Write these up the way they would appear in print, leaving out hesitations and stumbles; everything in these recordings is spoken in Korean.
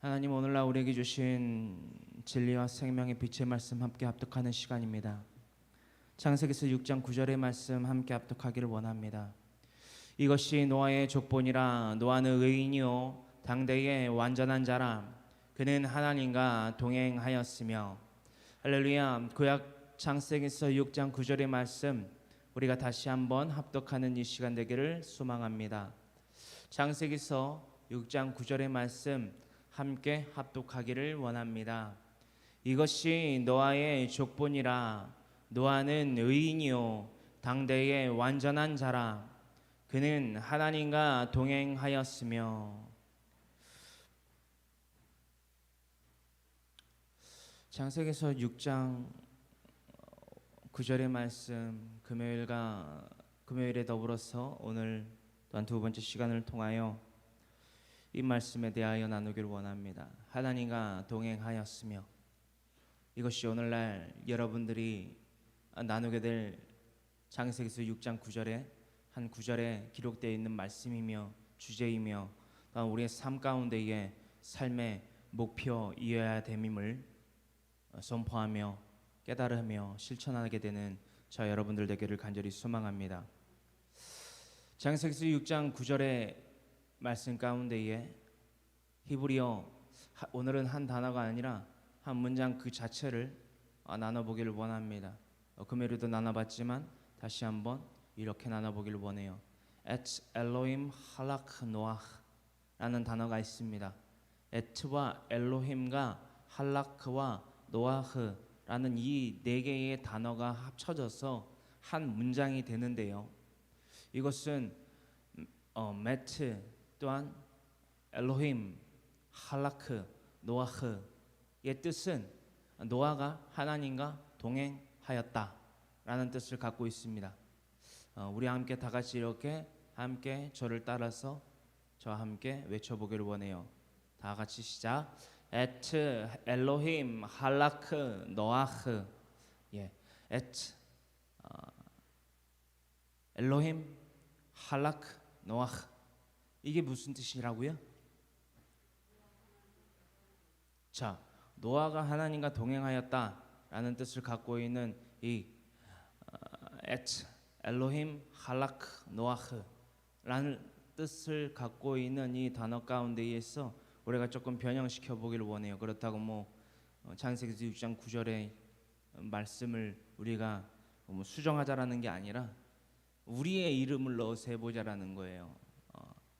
하나님, 오늘날 우리에게 주신 진리와 생명의 빛의 말씀 함께 합독하는 시간입니다. 창세기서 6장 9절의 말씀 함께 합독하기를 원합니다. 이것이 노아의 족본이라. 노아는 의인이요 당대의 완전한 자라. 그는 하나님과 동행하였으며. 할렐루야. 구약 창세기서 6장 9절의 말씀 우리가 다시 한번 합독하는 이 시간 되기를 소망합니다. 창세기서 6장 9절의 말씀 함께 합독하기를 원합니다. 이것이 노아의 족본이라. 노아는 의인이요 당대의 완전한 자라. 그는 하나님과 동행하였으며. 창세기서 6장 9절의 말씀 금요일에 더불어서 오늘 또한 두 번째 시간을 통하여 이 말씀에 대하여 나누기를 원합니다. 하나님과 동행하였으며. 이것이 오늘날 여러분들이 나누게 될 창세기서 6장 9절에 한 구절에 기록되어 있는 말씀이며 주제이며 또한 우리의 삶 가운데의 삶의 목표이어야 됨임을 선포하며 깨달으며 실천하게 되는 저 여러분들 되기를 간절히 소망합니다. 창세기서 6장 9절의 말씀 가운데에 히브리어, 오늘은 한 단어가 아니라 한 문장 그 자체를 나눠보기를 원합니다. 금요일에도 나눠봤지만 다시 한번 이렇게 나눠보기를 원해요. Et Elohim halak Noach 라는 단어가 있습니다. et와 엘로힘과 할라크와 노아흐라는 이 네 개의 단어가 합쳐져서 한 문장이 되는데요. 이것은 메트 또한 엘로힘, 할라크, 노아흐의 뜻은 노아가 하나님과 동행하였다라는 뜻을 갖고 있습니다. 우리 함께 다 같이 이렇게 함께 저를 따라서 저와 함께 외쳐보기를 원해요. 다 같이 시작. 에트 엘로힘 할라크 노아흐. 에트 엘로힘 할라크 노아흐. 이게 무슨 뜻이라고요? 자, 노아가 하나님과 동행하였다라는 뜻을 갖고 있는 이 에트 엘로힘 할라크 노아흐라는 뜻을 갖고 있는 이 단어 가운데에서 우리가 조금 변형시켜 보기를 원해요. 그렇다고 창세기서 6장 9절의 말씀을 우리가 수정하자라는 게 아니라 우리의 이름을 넣어서 해보자라는 거예요.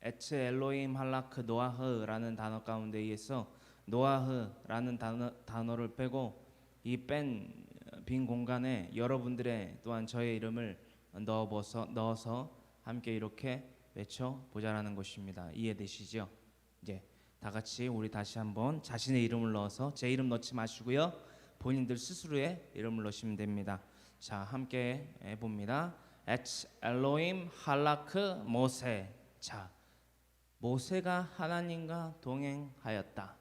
에츠 엘로힘 할라크 노아흐라는 단어 가운데에서 노아흐라는 단어를 빼고 이 뺀 빈 공간에 여러분들의 또한 저의 이름을 넣어서 함께 이렇게 외쳐보자라는 것입니다. 이해되시죠? 이제 다 같이 우리 다시 한번 자신의 이름을 넣어서 제 이름 넣지 마시고요. 본인들 스스로의 이름을 넣으시면 됩니다. 자, 함께 해봅니다. 에츠 엘로힘 할라크 모세. 자, 모세가 하나님과 동행하였다.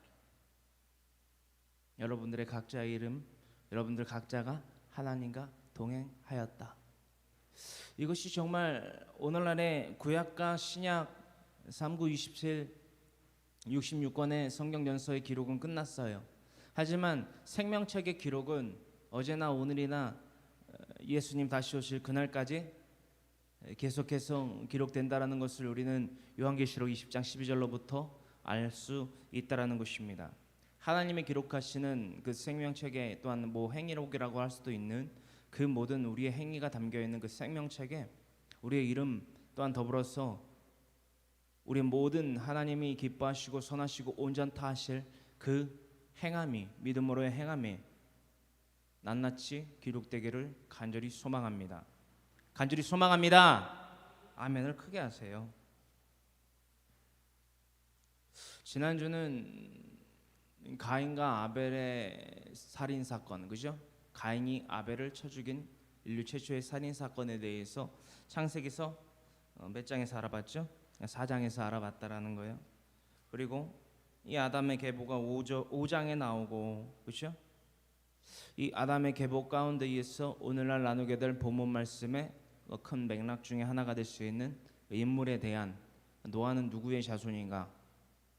여러분들의 각자의 이름, 여러분들 각자가 하나님과 동행하였다. 이것이 정말 오늘날의 구약과 신약 3927 66권의 성경 전서의 기록은 끝났어요. 하지만 생명책의 기록은 어제나 오늘이나 예수님 다시 오실 그날까지 계속해서 기록된다라는 것을 우리는 요한계시록 20장 12절로부터 알 수 있다라는 것입니다. 하나님이 기록하시는 그 생명책에 또한 행위록이라고 할 수도 있는 그 모든 우리의 행위가 담겨 있는 그 생명책에 우리의 이름 또한 더불어서 우리 모든 하나님이 기뻐하시고 선하시고 온전타 하실 그 행함이 믿음으로의 행함이 낱낱이 기록되기를 간절히 소망합니다. 간절히 소망합니다. 아멘을 크게 하세요. 지난주는 가인과 아벨의 살인 사건, 그죠? 가인이 아벨을 쳐 죽인 인류 최초의 살인 사건에 대해서 창세기서 몇 장에서 알아봤죠? 4장에서 알아봤다라는 거예요. 그리고 이 아담의 계보가 5장에 나오고, 그렇죠? 이 아담의 계보 가운데에서 오늘날 나누게 될 본문 말씀의 큰 맥락 중에 하나가 될 수 있는 인물에 대한 노아는 누구의 자손인가?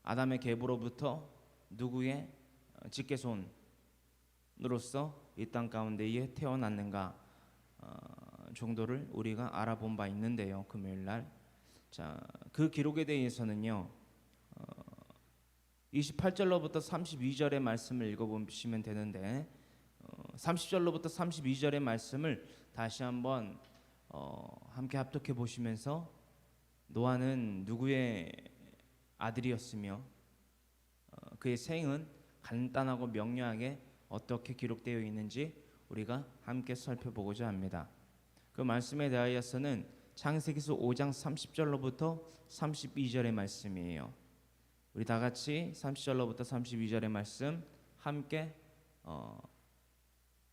아담의 계보로부터 누구의 직계손으로서 이 땅 가운데에 태어났는가 정도를 우리가 알아본 바 있는데요. 금요일 날. 자, 그 기록에 대해서는요. 28절로부터 32절의 말씀을 읽어보시면 되는데 30절로부터 32절의 말씀을 다시 한번 함께 합독해 보시면서 노아는 누구의 아들이었으며 그의 생은 간단하고 명료하게 어떻게 기록되어 있는지 우리가 함께 살펴보고자 합니다. 그 말씀에 대하여서는 창세기서 5장 30절로부터 32절의 말씀이에요. 우리 다 같이 30절로부터 32절의 말씀 함께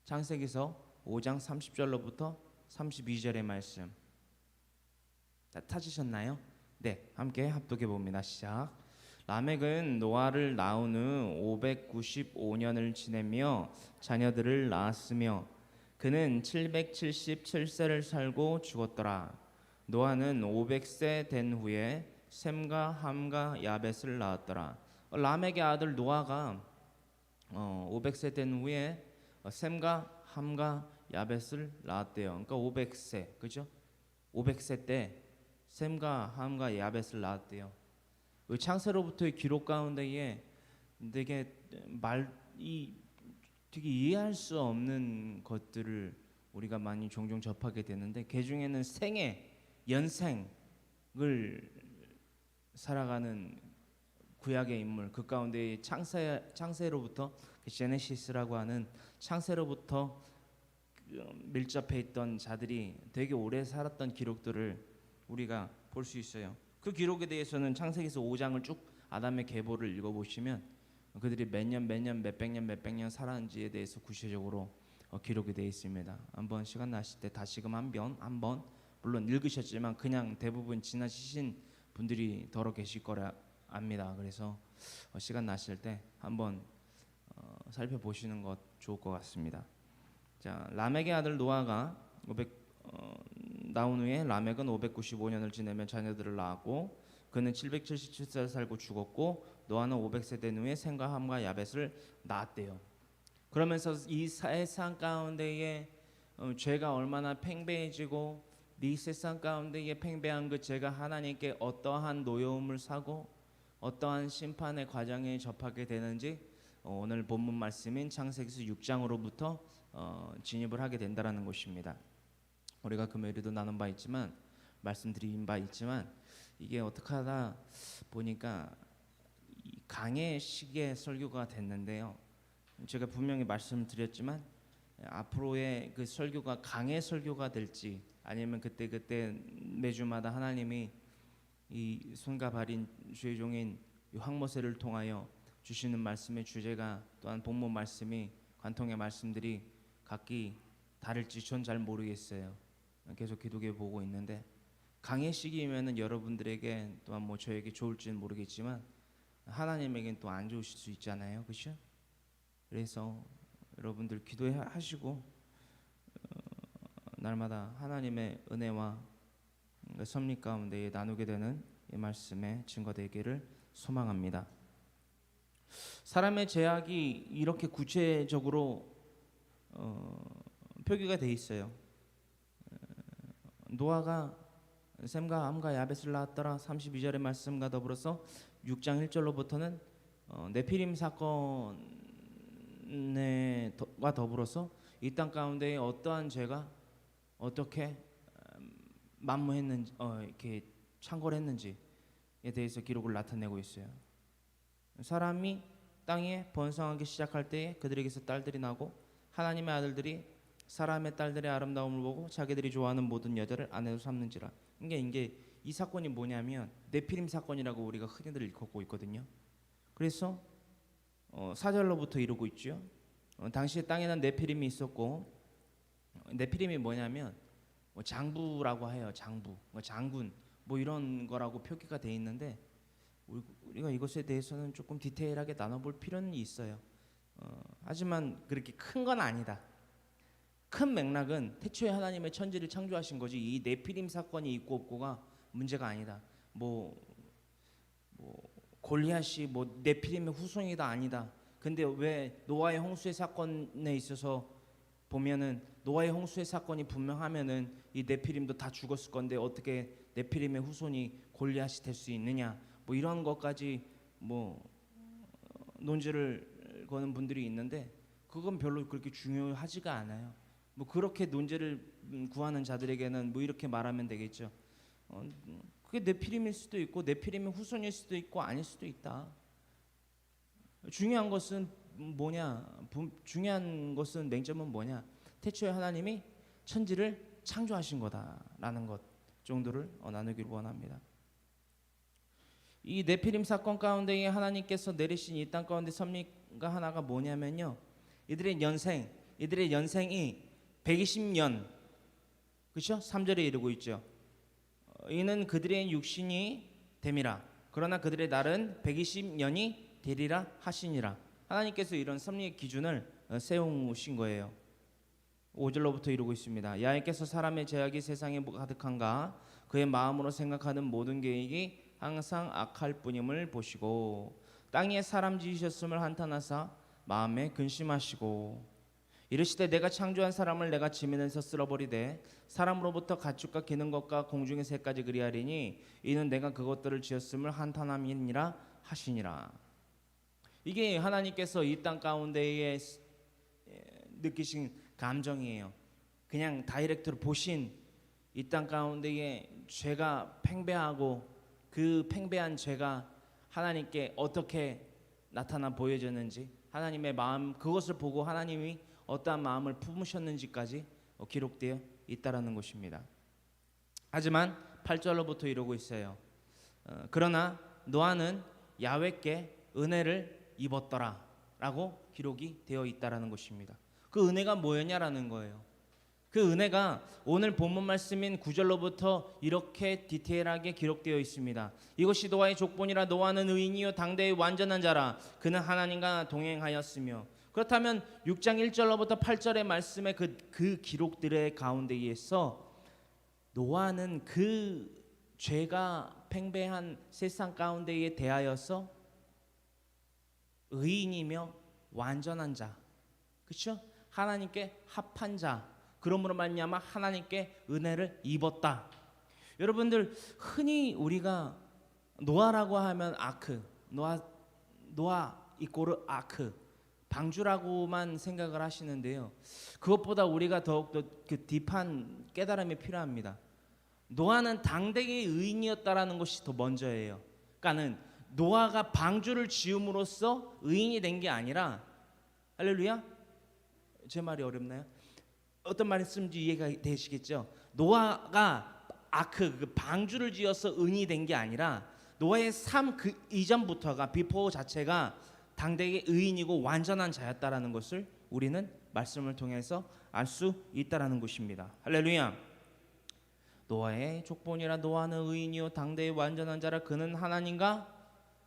창세기서 5장 30절로부터 32절의 말씀 다 찾으셨나요? 네, 함께 합독해 봅니다. 시작. 라멕은 노아를 낳은 후 595년을 지내며 자녀들을 낳았으며 그는 777세를 살고 죽었더라. 노아는 500세 된 후에 셈과 함과 야벳을 낳았더라. 라멕의 아들 노아가 500세 된 후에 셈과 함과 야벳을 낳았대요. 그러니까 500세, 그죠? 500세 때 셈과 함과 야벳을 낳았대요. 창세로부터의 기록 가운데에 되게 되게 이해할 수 없는 것들을 우리가 많이 종종 접하게 되는데 그 중에는 생애, 연생을 살아가는 구약의 인물 그 가운데 창세로부터 제네시스라고 하는 창세로부터 밀접해 있던 자들이 되게 오래 살았던 기록들을 우리가 볼 수 있어요. 그 기록에 대해서는 창세기서 5장을 쭉 아담의 계보를 읽어보시면 그들이 몇 년, 몇백 년 살았는지에 대해서 구체적으로 기록이 되어 있습니다. 한번 시간 나실 때 다시금 한번 물론 읽으셨지만 그냥 대부분 지나치신 분들이 더러 계실 거라 압니다. 그래서 시간 나실 때 한번 살펴보시는 것 좋을 것 같습니다. 자, 라멕의 아들 노아가 나온 후에 라멕은 595년을 지내며 자녀들을 낳았고 그는 777세 살고 죽었고 노아는 500세 된 후에 셈과 함과 야벳을 낳았대요. 그러면서 이 세상 가운데에 죄가 얼마나 팽배해지고 이 세상 가운데에 팽배한 그 죄가 하나님께 어떠한 노여움을 사고 어떠한 심판의 과정에 접하게 되는지 오늘 본문 말씀인 창세기서 6장으로부터 진입을 하게 된다라는 것입니다. 우리가 금요일에도 나눈 바 있지만 말씀드린 바 있지만 이게 어떻게 하다 보니까 강의 시기에 설교가 됐는데요. 제가 분명히 말씀드렸지만 앞으로의 그 설교가 강의 설교가 될지 아니면 그때 매주마다 하나님이 이 손과 발인 주의 종인 황모세를 통하여 주시는 말씀의 주제가 또한 본문 말씀이 관통의 말씀들이 각기 다를지 전 잘 모르겠어요. 계속 기도해 보고 있는데 강의 시기이면은 여러분들에게 또한 뭐 저에게 좋을지는 모르겠지만 하나님에겐 또 안 좋으실 수 있잖아요, 그렇죠? 그래서 여러분들 기도하시고 날마다 하나님의 은혜와 섭리 가운데 나누게 되는 이 말씀의 증거되기를 소망합니다. 사람의 죄악이 이렇게 구체적으로 표기가 돼 있어요. 노아가 셈과 함과 야벳을 낳았더라 32절의 말씀과 더불어서 6장 1절로부터는 네피림 사건과 더불어서 이 땅 가운데 어떠한 죄가 어떻게 만무했는지 이렇게 창궐 했는지에 대해서 기록을 나타내고 있어요. 사람이 땅에 번성하기 시작할 때에 그들에게서 딸들이 나고 하나님의 아들들이 사람의 딸들의 아름다움을 보고 자기들이 좋아하는 모든 여자를 아내로 삼는지라. 이게 이 사건이 뭐냐면 네피림 사건이라고 우리가 흔히들 읽고 있거든요. 그래서 4절로부터 이루고 있죠. 당시에 땅에는 네피림이 있었고 네피림이 뭐냐면 장부라고 해요. 장부, 장군 뭐 이런 거라고 표기가 돼 있는데 우리가 이것에 대해서는 조금 디테일하게 나눠볼 필요는 있어요. 하지만 그렇게 큰 건 아니다. 큰 맥락은 태초에 하나님의 천지를 창조하신 거지 이 네피림 사건이 있고 없고가 문제가 아니다. 골리앗이 뭐 네피림의 후손이다 아니다. 근데 왜 노아의 홍수의 사건에 있어서 보면은 노아의 홍수의 사건이 분명하면은 이 네피림도 다 죽었을 건데 어떻게 네피림의 후손이 골리앗이 될 수 있느냐? 뭐 이런 것까지 뭐 논지를 거는 분들이 있는데 그건 별로 그렇게 중요하지가 않아요. 뭐 그렇게 논제를 구하는 자들에게는 뭐 이렇게 말하면 되겠죠. 그게 네피림일 수도 있고 네피림의 후손일 수도 있고 아닐 수도 있다. 중요한 것은 뭐냐? 중요한 것은 맹점은 뭐냐? 태초에 하나님이 천지를 창조하신 거다라는 것 정도를 나누기를 원합니다. 이 네피림 사건 가운데에 하나님께서 내리신 이 땅 가운데 섭리가 하나가 뭐냐면요. 이들의 연생이 120년, 그렇죠? 3절에 이르고 있죠. 이는 그들의 육신이 됨이라. 그러나 그들의 날은 120년이 되리라 하시니라. 하나님께서 이런 섭리의 기준을 세우신 거예요. 5절로부터 이루고 있습니다. 야훼께서 사람의 죄악이 세상에 가득한가 그의 마음으로 생각하는 모든 계획이 항상 악할 뿐임을 보시고 땅 위에 사람 지으셨음을 한탄하사 마음에 근심하시고 이르시되 내가 창조한 사람을 내가 지면에서 쓸어버리되 사람으로부터 가축과 기는 것과 공중의 새까지 그리하리니 이는 내가 그것들을 지었음을 한탄함이니라 하시니라. 이게 하나님께서 이 땅 가운데에 느끼신 감정이에요. 그냥 다이렉트로 보신 이 땅 가운데에 죄가 팽배하고 그 팽배한 죄가 하나님께 어떻게 나타나 보여졌는지 하나님의 마음 그것을 보고 하나님이 어떠한 마음을 품으셨는지까지 기록되어 있다라는 것입니다. 하지만 8절로부터 이러고 있어요. 그러나 노아는 야훼께 은혜를 입었더라라고 기록이 되어 있다라는 것입니다. 그 은혜가 뭐였냐라는 거예요. 그 은혜가 오늘 본문 말씀인 9절로부터 이렇게 디테일하게 기록되어 있습니다. 이것이 노아의 족본이라 노아는 의인이요 당대의 완전한 자라 그는 하나님과 동행하였으며. 그렇다면 6장 1절로부터 8절의 말씀의 그 기록들의 가운데에서 노아는 그 죄가 팽배한 세상 가운데에 대하여서 의인이며 완전한 자, 그렇죠? 하나님께 합한 자, 그러므로 말미암아 하나님께 은혜를 입었다. 여러분들 흔히 우리가 노아라고 하면 아크, 노아 이꼬르 아크, 방주라고만 생각을 하시는데요. 그것보다 우리가 더욱더 그 딥한 깨달음이 필요합니다. 노아는 당대의 의인이었다라는 것이 더 먼저예요. 그러니까는 노아가 방주를 지음으로써 의인이 된 게 아니라, 할렐루야? 제 말이 어렵나요? 어떤 말씀인지 이해가 되시겠죠? 노아가 아크 그 방주를 지어서 의인이 된 게 아니라 노아의 삶 그 이전부터가 비포 자체가 당대의 의인이고 완전한 자였다라는 것을 우리는 말씀을 통해서 알 수 있다라는 것입니다. 할렐루야. 노아의 족본이라 노아는 의인이요 당대의 완전한 자라 그는 하나님과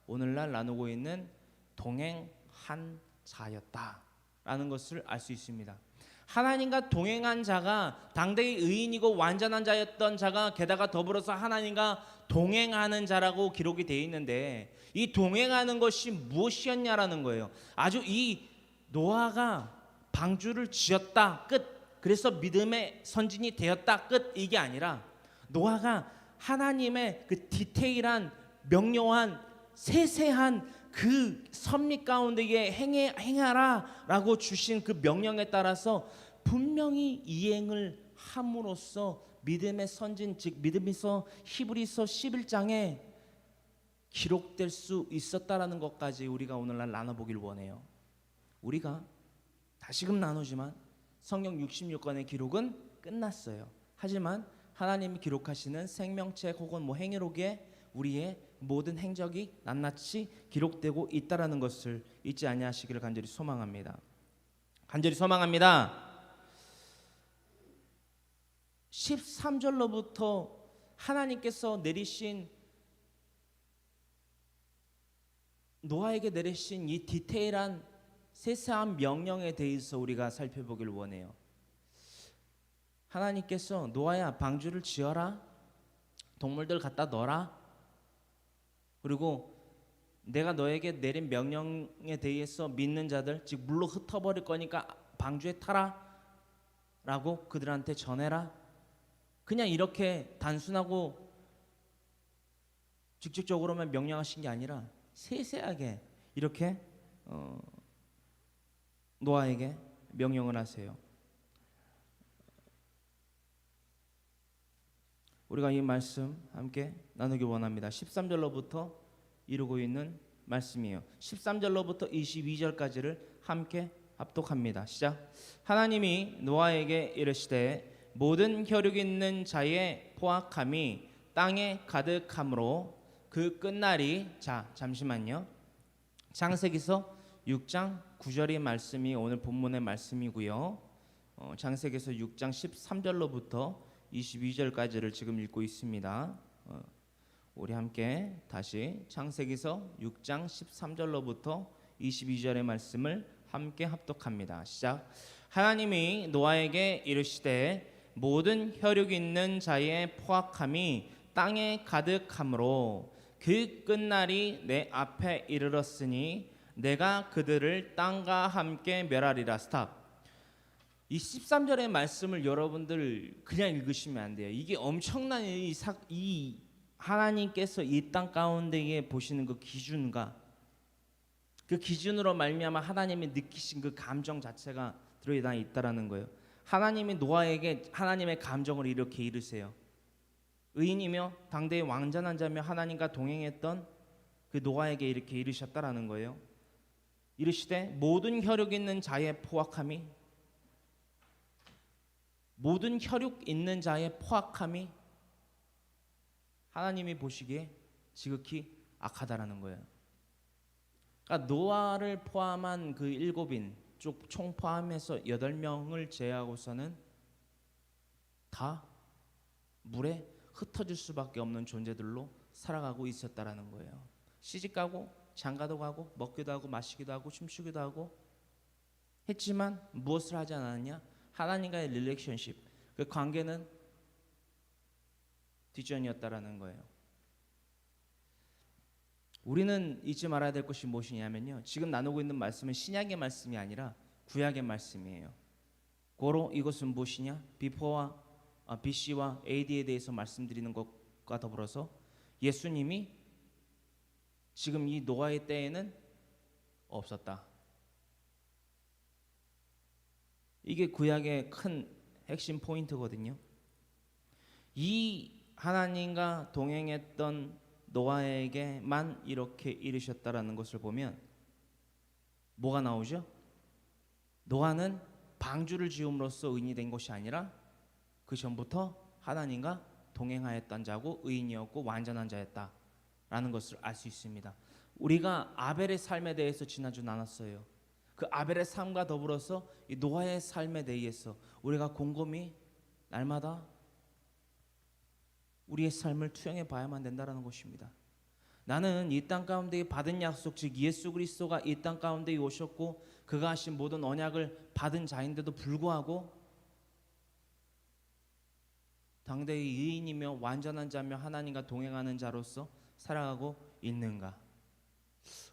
오늘날 나누고 있는 동행한 자였다라는 것을 알 수 있습니다. 하나님과 동행한 자가 당대의 의인이고 완전한 자였던 자가 게다가 더불어서 하나님과 동행하는 자라고 기록이 되어 있는데 이 동행하는 것이 무엇이었냐라는 거예요. 아주 이 노아가 방주를 지었다 끝, 그래서 믿음의 선진이 되었다 끝, 이게 아니라 노아가 하나님의 그 디테일한 명료한 세세한 그 섭리 가운데에 행하라라고 주신 그 명령에 따라서 분명히 이행을 함으로써 믿음의 선진, 즉 믿음에서 히브리서 11장에 기록될 수 있었다라는 것까지 우리가 오늘날 나눠보길 원해요. 우리가 다시금 나누지만 성경 66권의 기록은 끝났어요. 하지만 하나님이 기록하시는 생명책 혹은 뭐 행위록에 우리의 모든 행적이 낱낱이 기록되고 있다라는 것을 잊지 아니하시기를 간절히 소망합니다. 간절히 소망합니다. 13절로부터 하나님께서 내리신 노아에게 내리신 이 디테일한 세세한 명령에 대해서 우리가 살펴보길 원해요. 하나님께서 노아야 방주를 지어라, 동물들 갖다 넣어라, 그리고 내가 너에게 내린 명령에 대해서 믿는 자들, 즉 물로 흩어버릴 거니까 방주에 타라 라고 그들한테 전해라. 그냥 이렇게 단순하고 직접적으로만 명령하신 게 아니라 세세하게 이렇게 노아에게 명령을 하세요. 우리가 이 말씀 함께 나누기 원합니다. 13절로부터 이루고 있는 말씀이에요. 13절로부터 22절까지를 함께 합독합니다. 시작. 하나님이 노아에게 이르시되 모든 혈육 있는 자의 포악함이 땅에 가득함으로 그 끝날이, 자 잠시만요. 창세기서 6장 9절의 말씀이 오늘 본문의 말씀이고요. 창세기서 6장 13절로부터 22절까지를 지금 읽고 있습니다. 우리 함께 다시 창세기서 6장 13절로부터 22절의 말씀을 함께 합독합니다. 시작. 하나님이 노아에게 이르시되 모든 혈육 있는 자의 포악함이 땅에 가득함으로 그 끝날이 내 앞에 이르렀으니 내가 그들을 땅과 함께 멸하리라. 스탑. 이 13절의 말씀을 여러분들 그냥 읽으시면 안 돼요. 이게 엄청난 이 하나님께서 이 땅 가운데에 보시는 그 기준과 그 기준으로 말미암아 하나님이 느끼신 그 감정 자체가 들어있다 있다라는 거예요. 하나님이 노아에게 하나님의 감정을 이렇게 이르세요. 의인이며 당대의 완전한 자며 하나님과 동행했던 그 노아에게 이렇게 이르셨다라는 거예요. 이르시되 모든 혈육 있는 자의 포악함이, 모든 혈육 있는 자의 포악함이 하나님이 보시기에 지극히 악하다라는 거예요. 그러니까 노아를 포함한 그 7인 총 포함해서 8명을 제외하고서는 다 물에 흩어질 수밖에 없는 존재들로 살아가고 있었다라는 거예요. 시집가고 장가도 가고 먹기도 하고 마시기도 하고 춤추기도 하고 했지만 무엇을 하지 않았냐? 하나님과의 릴레이션십, 그 관계는 뒷전이었다라는 거예요. 우리는 잊지 말아야 될 것이 무엇이냐면요, 지금 나누고 있는 말씀은 신약의 말씀이 아니라 구약의 말씀이에요. 고로 이것은 무엇이냐? BC와 AD에 대해서 말씀드리는 것과 더불어서 예수님이 지금 이 노아의 때에는 없었다. 이게 구약의 큰 핵심 포인트거든요. 이 하나님과 동행했던 노아에게만 이렇게 이르셨다라는 것을 보면 뭐가 나오죠? 노아는 방주를 지음으로써 의인이 된 것이 아니라 그 전부터 하나님과 동행하였던 자고 의인이었고 완전한 자였다라는 것을 알 수 있습니다. 우리가 아벨의 삶에 대해서 지난주 나눴어요. 그 아벨의 삶과 더불어서 이 노아의 삶에 대해서 우리가 곰곰이 날마다 우리의 삶을 투영해 봐야만 된다는 것입니다. 나는 이 땅 가운데 받은 약속, 즉 예수 그리스도가 이 땅 가운데 오셨고 그가 하신 모든 언약을 받은 자인데도 불구하고 당대의 의인이며 완전한 자며 하나님과 동행하는 자로서 살아가고 있는가?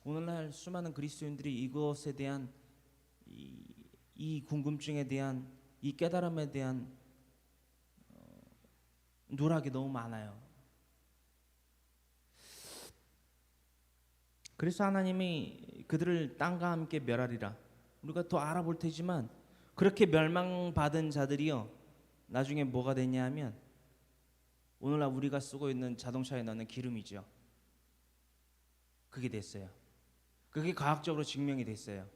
오늘날 수많은 그리스도인들이 이것에 대한 이 궁금증에 대한 이 깨달음에 대한 누락이 너무 많아요. 그래서 하나님이 그들을 땅과 함께 멸하리라. 우리가 더 알아볼 테지만 그렇게 멸망받은 자들이요, 나중에 뭐가 되냐 하면 오늘날 우리가 쓰고 있는 자동차에 넣는 기름이죠. 그게 됐어요. 그게 과학적으로 증명이 됐어요.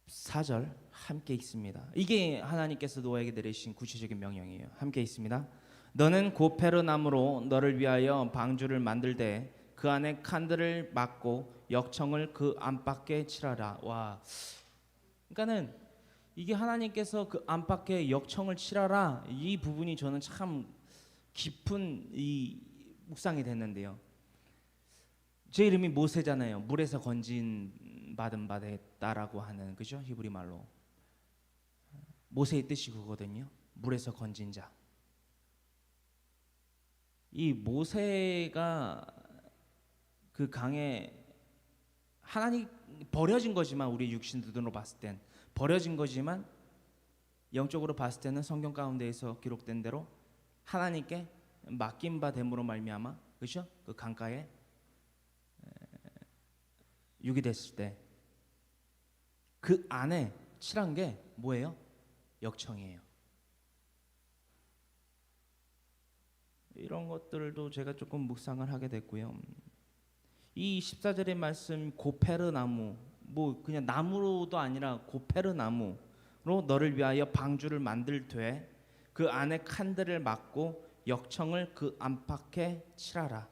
14절 함께 읽습니다. 이게 하나님께서 노아에게 내리신 구체적인 명령이에요. 함께 읽습니다. 너는 고페르나무로 너를 위하여 방주를 만들되 그 안에 칸들을 막고 역청을 그 안팎에 칠하라. 와, 그러니까는 이게 하나님께서 그 안팎에 역청을 칠하라, 이 부분이 저는 참 깊은 이 묵상이 됐는데요. 제 이름이 모세잖아요. 물에서 건진 받은 바 됐다라고 하는, 그죠? 히브리 말로 모세의 뜻이 그거거든요. 물에서 건진 자. 이 모세가 그 강에 하나님 버려진 거지만 우리 육신 눈으로 봤을 땐 버려진 거지만 영적으로 봤을 때는 성경 가운데에서 기록된 대로 하나님께 맡긴 바 됨으로 말미암아 그렇죠? 그 강가에 유기됐을 때 그 안에 칠한 게 뭐예요? 역청이에요. 이런 것들도 제가 조금 묵상을 하게 됐고요. 이 14절의 말씀 고페르 나무 뭐 그냥 나무로도 아니라 고페르 나무로 너를 위하여 방주를 만들되 그 안에 칸들을 막고 역청을 그 안팎에 칠하라.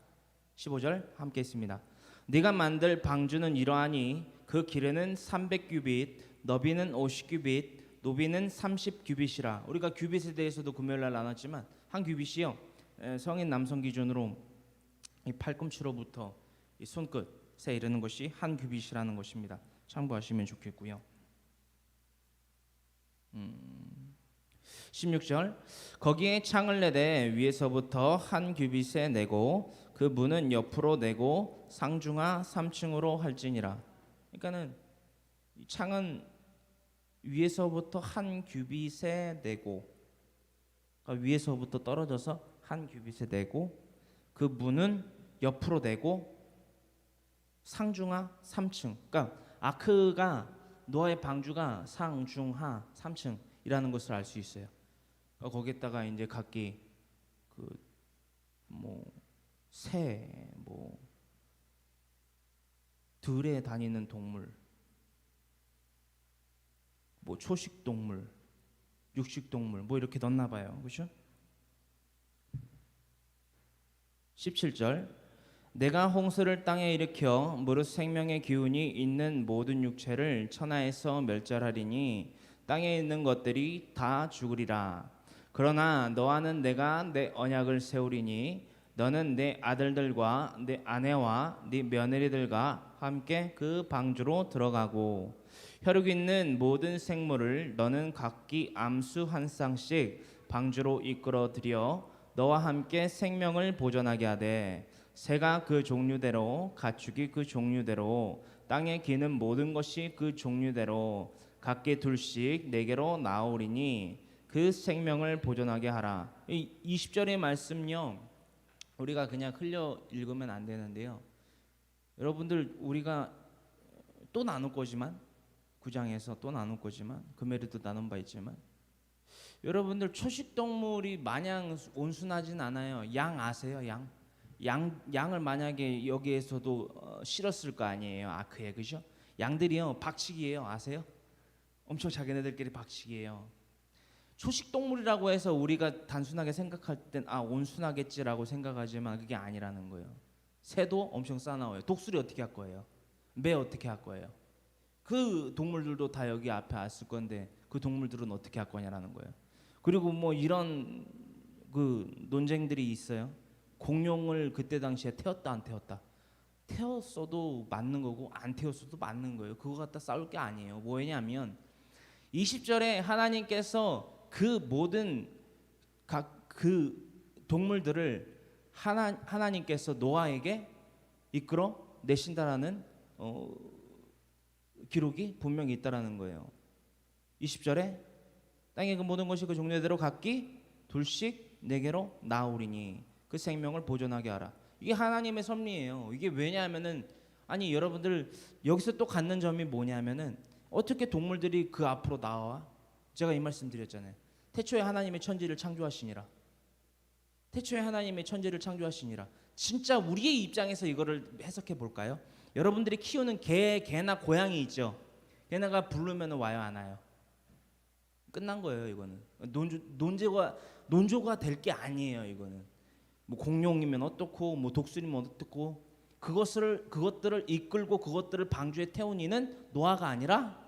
15절 함께 있습니다. 네가 만들 방주는 이러하니 그 길이는 300규빗, 너비는 50규빗, 높이는 30규빗이라. 우리가 규빗에 대해서도 금요일날 나눴지만 한 규빗이요 성인 남성 기준으로 이 팔꿈치로부터 이 손끝에 이르는 것이 한 규빗이라는 것입니다. 참고하시면 좋겠고요. 16절 거기에 창을 내되 위에서부터 한 규빗에 내고 그 문은 옆으로 내고 상중하 3층으로 할지니라. 그러니까는 이 창은 위에서부터 한 규빗에 내고 그러니까 위에서부터 떨어져서 한 규빗에 내고 그 문은 옆으로 내고 상중하 3층. 그러니까 아크가 노아의 방주가 상중하 3층이라는 것을 알 수 있어요. 거기에다가 이제 각기 그 뭐 새, 뭐 들에 다니는 동물, 뭐 초식 동물, 육식 동물 뭐 이렇게 넣나 봐요. 그렇죠? 17절 내가 홍수를 땅에 일으켜 무릇 생명의 기운이 있는 모든 육체를 천하에서 멸절하리니 땅에 있는 것들이 다 죽으리라. 그러나 너와는 내가 내 언약을 세우리니 너는 내 아들들과 내 아내와 네 며느리들과 함께 그 방주로 들어가고 혈육 있는 모든 생물을 너는 각기 암수 한 쌍씩 방주로 이끌어 들여 너와 함께 생명을 보존하게 하되 새가 그 종류대로 가축이 그 종류대로 땅에 기는 모든 것이 그 종류대로 각기 둘씩 내게로 나오리니 그 생명을 보존하게 하라. 이 20절의 말씀요 우리가 그냥 흘려 읽으면 안 되는데요. 여러분들 우리가 또 나눌 거지만 9장에서 또 나눌 거지만 금요일에도 나눈 바 있지만 여러분들 초식 동물이 마냥 온순하진 않아요. 양 아세요? 양을 만약에 여기에서도 실었을 거 아니에요. 아크에 그죠? 양들이요 박치기예요. 아세요? 엄청 자기네들끼리 박치기예요. 초식 동물이라고 해서 우리가 단순하게 생각할 땐 온순하겠지라고 생각하지만 그게 아니라는 거예요. 새도 엄청 싸나워요. 독수리 어떻게 할 거예요? 매 어떻게 할 거예요? 그 동물들도 다 여기 앞에 왔을 건데 그 동물들은 어떻게 할 거냐라는 거예요. 그리고 뭐 이런 그 논쟁들이 있어요. 공룡을 그때 당시에 태웠다 안 태웠다. 태웠어도 맞는 거고 안 태웠어도 맞는 거예요. 그거 갖다 싸울 게 아니에요. 뭐냐면 20절에 하나님께서 그 모든 각 그 동물들을 하나님께서 노아에게 이끌어 내신다라는 기록이 분명히 있다라는 거예요. 20절에 땅의 그 모든 것이 그 종류대로 각기 둘씩 내게로 나오리니 그 생명을 보존하게 하라. 이게 하나님의 섭리예요. 이게 왜냐하면은 아니 여러분들 여기서 또 갖는 점이 뭐냐면은 어떻게 동물들이 그 앞으로 나와? 제가 이 말씀 드렸잖아요. 태초에 하나님의 천지를 창조하시니라. 태초에 하나님의 천지를 창조하시니라. 진짜 우리의 입장에서 이거를 해석해 볼까요? 여러분들이 키우는 개나 고양이 있죠. 걔네가 부르면 와요 안 와요? 끝난 거예요. 이거는 논조가 될 게 아니에요. 이거는 뭐 공룡이면 어떻고 뭐 독수리면 어떻고 그것들을 이끌고 그것들을 방주에 태운 이는 노아가 아니라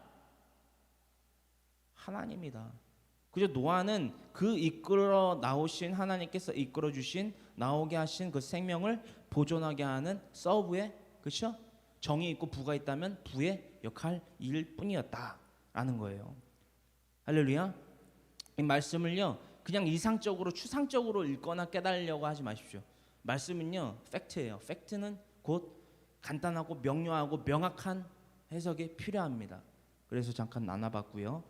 하나님이다. 그죠? 노아는 그 이끌어 나오신 하나님께서 이끌어 주신 나오게 하신 그 생명을 보존하게 하는 서브에 그렇죠? 정이 있고 부가 있다면 부의 역할일 뿐이었다라는 거예요. 할렐루야. 이 말씀을요 그냥 이상적으로 추상적으로 읽거나 깨달으려고 하지 마십시오. 말씀은요 팩트예요. 팩트는 곧 간단하고 명료하고 명확한 해석이 필요합니다. 그래서 잠깐 나눠봤고요.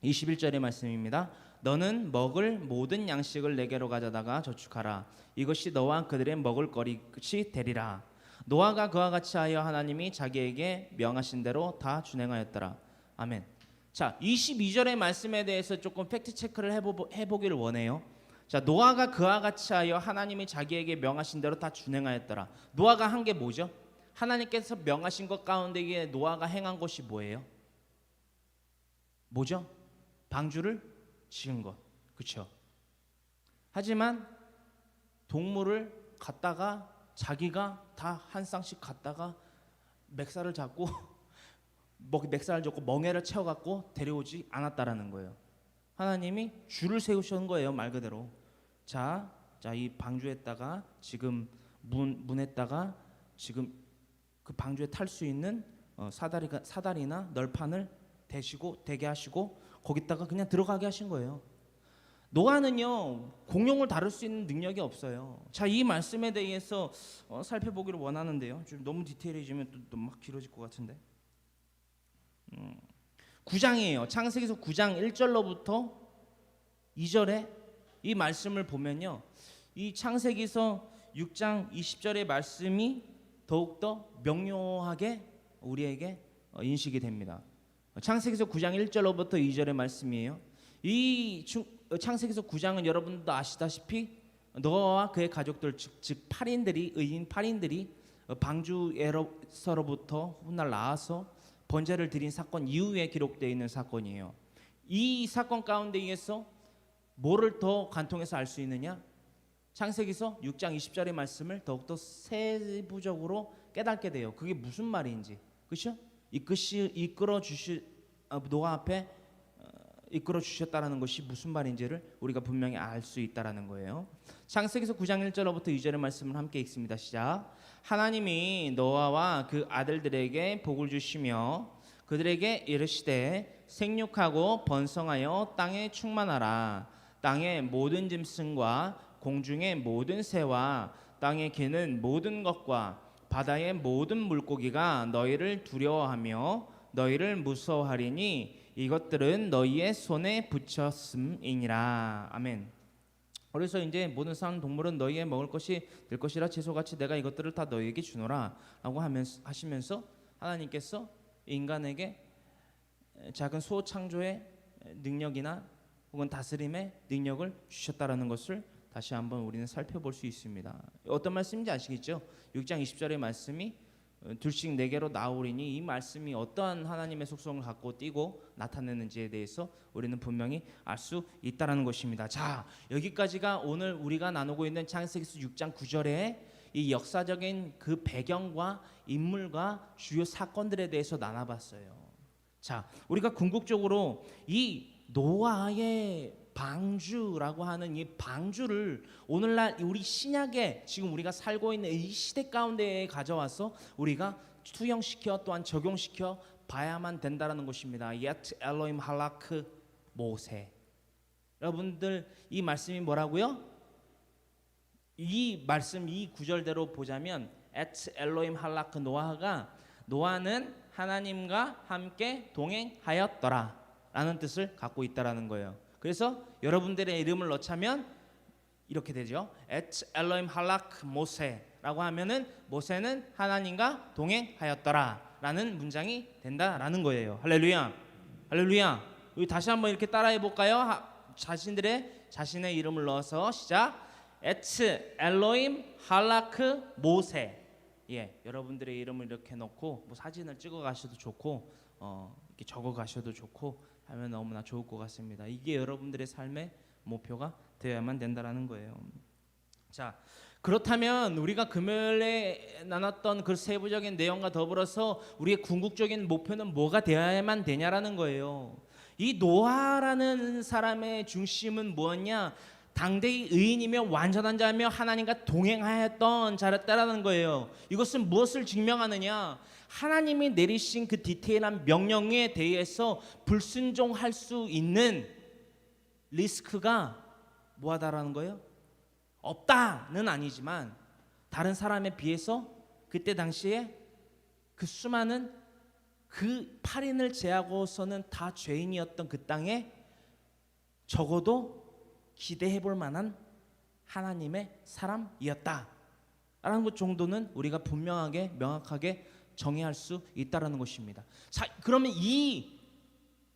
21절의 말씀입니다. 너는 먹을 모든 양식을 내게로 가져다가 저축하라. 이것이 너와 그들의 먹을 것이 되리라. 노아가 그와 같이 하여 하나님이 자기에게 명하신 대로 다 준행하였더라. 아멘. 자, 22절의 말씀에 대해서 조금 팩트 체크를 해보기를 원해요. 자, 노아가 그와 같이 하여 하나님이 자기에게 명하신 대로 다 준행하였더라. 노아가 한 게 뭐죠? 하나님께서 명하신 것 가운데 노아가 행한 것이 뭐예요? 뭐죠? 방주를 지은 것. 그렇죠? 하지만 동물을 갖다가 자기가 다 한 쌍씩 갖다가 맥살을 잡고 맥살을 잡고 멍에를 채워갖고 데려오지 않았다라는 거예요. 하나님이 줄을 세우신 거예요. 말 그대로. 자, 이 방주에다가 지금 문에다가 지금 그 방주에 탈 수 있는 사다리나 널판을 대게 하시고 거기다가 그냥 들어가게 하신 거예요. 노아는요 공룡을 다룰 수 있는 능력이 없어요. 자, 이 말씀에 대해서 살펴보기를 원하는데요. 좀 너무 디테일해지면 또 막 길어질 것 같은데. 9장이에요. 창세기서 9장 1절로부터 2절에 이 말씀을 보면요, 이 창세기서 6장 20절의 말씀이 더욱더 명료하게 우리에게 인식이 됩니다. 창세기서 9장 1절로부터 2절의 말씀이에요. 이 창세기서 9장은 여러분도 아시다시피 노아와 그의 가족들 즉 의인 8인들이 방주에서로부터 훗날 나와서 번제를 드린 사건 이후에 기록되어 있는 사건이에요. 이 사건 가운데에서 뭐를 더 관통해서 알 수 있느냐? 창세기서 6장 20절의 말씀을 더욱더 세부적으로 깨닫게 돼요. 그게 무슨 말인지, 그렇죠? 노아 앞에 이끌어 주셨다라는 것이 무슨 말인지를 우리가 분명히 알 수 있다라는 거예요. 창세기서 9장 1절로부터 2절의 말씀을 함께 읽습니다. 시작. 하나님이 노아와 그 아들들에게 복을 주시며 그들에게 이르시되 생육하고 번성하여 땅에 충만하라. 땅의 모든 짐승과 공중의 모든 새와 땅에 기는 모든 것과 바다의 모든 물고기가 너희를 두려워하며 너희를 무서워하리니 이것들은 너희의 손에 붙였음이니라. 아멘. 그래서 이제 모든 사는 동물은 너희의 먹을 것이 될 것이라 채소같이 내가 이것들을 다 너희에게 주노라 라고 하시면서 하나님께서 인간에게 작은 소 창조의 능력이나 혹은 다스림의 능력을 주셨다라는 것을 다시 한번 우리는 살펴볼 수 있습니다. 어떤 말씀인지 아시겠죠? 6장 20절의 말씀이 둘씩 네개로 나오리니 이 말씀이 어떠한 하나님의 속성을 갖고 띄고 나타내는지에 대해서 우리는 분명히 알 수 있다라는 것입니다. 자, 여기까지가 오늘 우리가 나누고 있는 창세기서 6장 9절의 이 역사적인 그 배경과 인물과 주요 사건들에 대해서 나눠봤어요. 자, 우리가 궁극적으로 이 노아의 방주라고 하는 이 방주를 오늘날 우리 신약에 지금 우리가 살고 있는 이 시대 가운데에 가져와서 우리가 투영시켜 또한 적용시켜 봐야만 된다라는 것입니다. Yet Elohim halak 모세. 여러분들 이 말씀이 뭐라고요? 이 말씀 이 구절대로 보자면 Et Elohim halak 노아는 하나님과 함께 동행하였더라 라는 뜻을 갖고 있다라는 거예요. 그래서 여러분들의 이름을 넣자면 이렇게 되죠. Et Elohim halak 모세라고 하면은 모세는 하나님과 동행하였더라라는 문장이 된다라는 거예요. 할렐루야, 할렐루야. 우리 다시 한번 이렇게 따라해 볼까요? 자신의 이름을 넣어서 시작. Et Elohim halak 모세. 예, 여러분들의 이름을 이렇게 넣고 뭐 사진을 찍어 가셔도 좋고 이렇게 적어 가셔도 좋고 하면 너무나 좋을 것 같습니다. 이게 여러분들의 삶의 목표가 되어야만 된다라는 거예요. 자, 그렇다면 우리가 금요일에 나눴던 그 세부적인 내용과 더불어서 우리의 궁극적인 목표는 뭐가 되어야만 되냐라는 거예요. 이 노아라는 사람의 중심은 뭐였냐? 당대의 의인이며 완전한 자며 하나님과 동행하였던 자였다라는 거예요. 이것은 무엇을 증명하느냐? 하나님이 내리신 그 디테일한 명령에 대해서 불순종할 수 있는 리스크가 뭐하다라는 거예요? 없다는 아니지만 다른 사람에 비해서 그때 당시에 그 수많은 그 8인을 제하고서는 다 죄인이었던 그 땅에 적어도 기대해 볼 만한 하나님의 사람이었다라는 것 정도는 우리가 분명하게 명확하게 정의할 수 있다라는 것입니다. 자, 그러면 이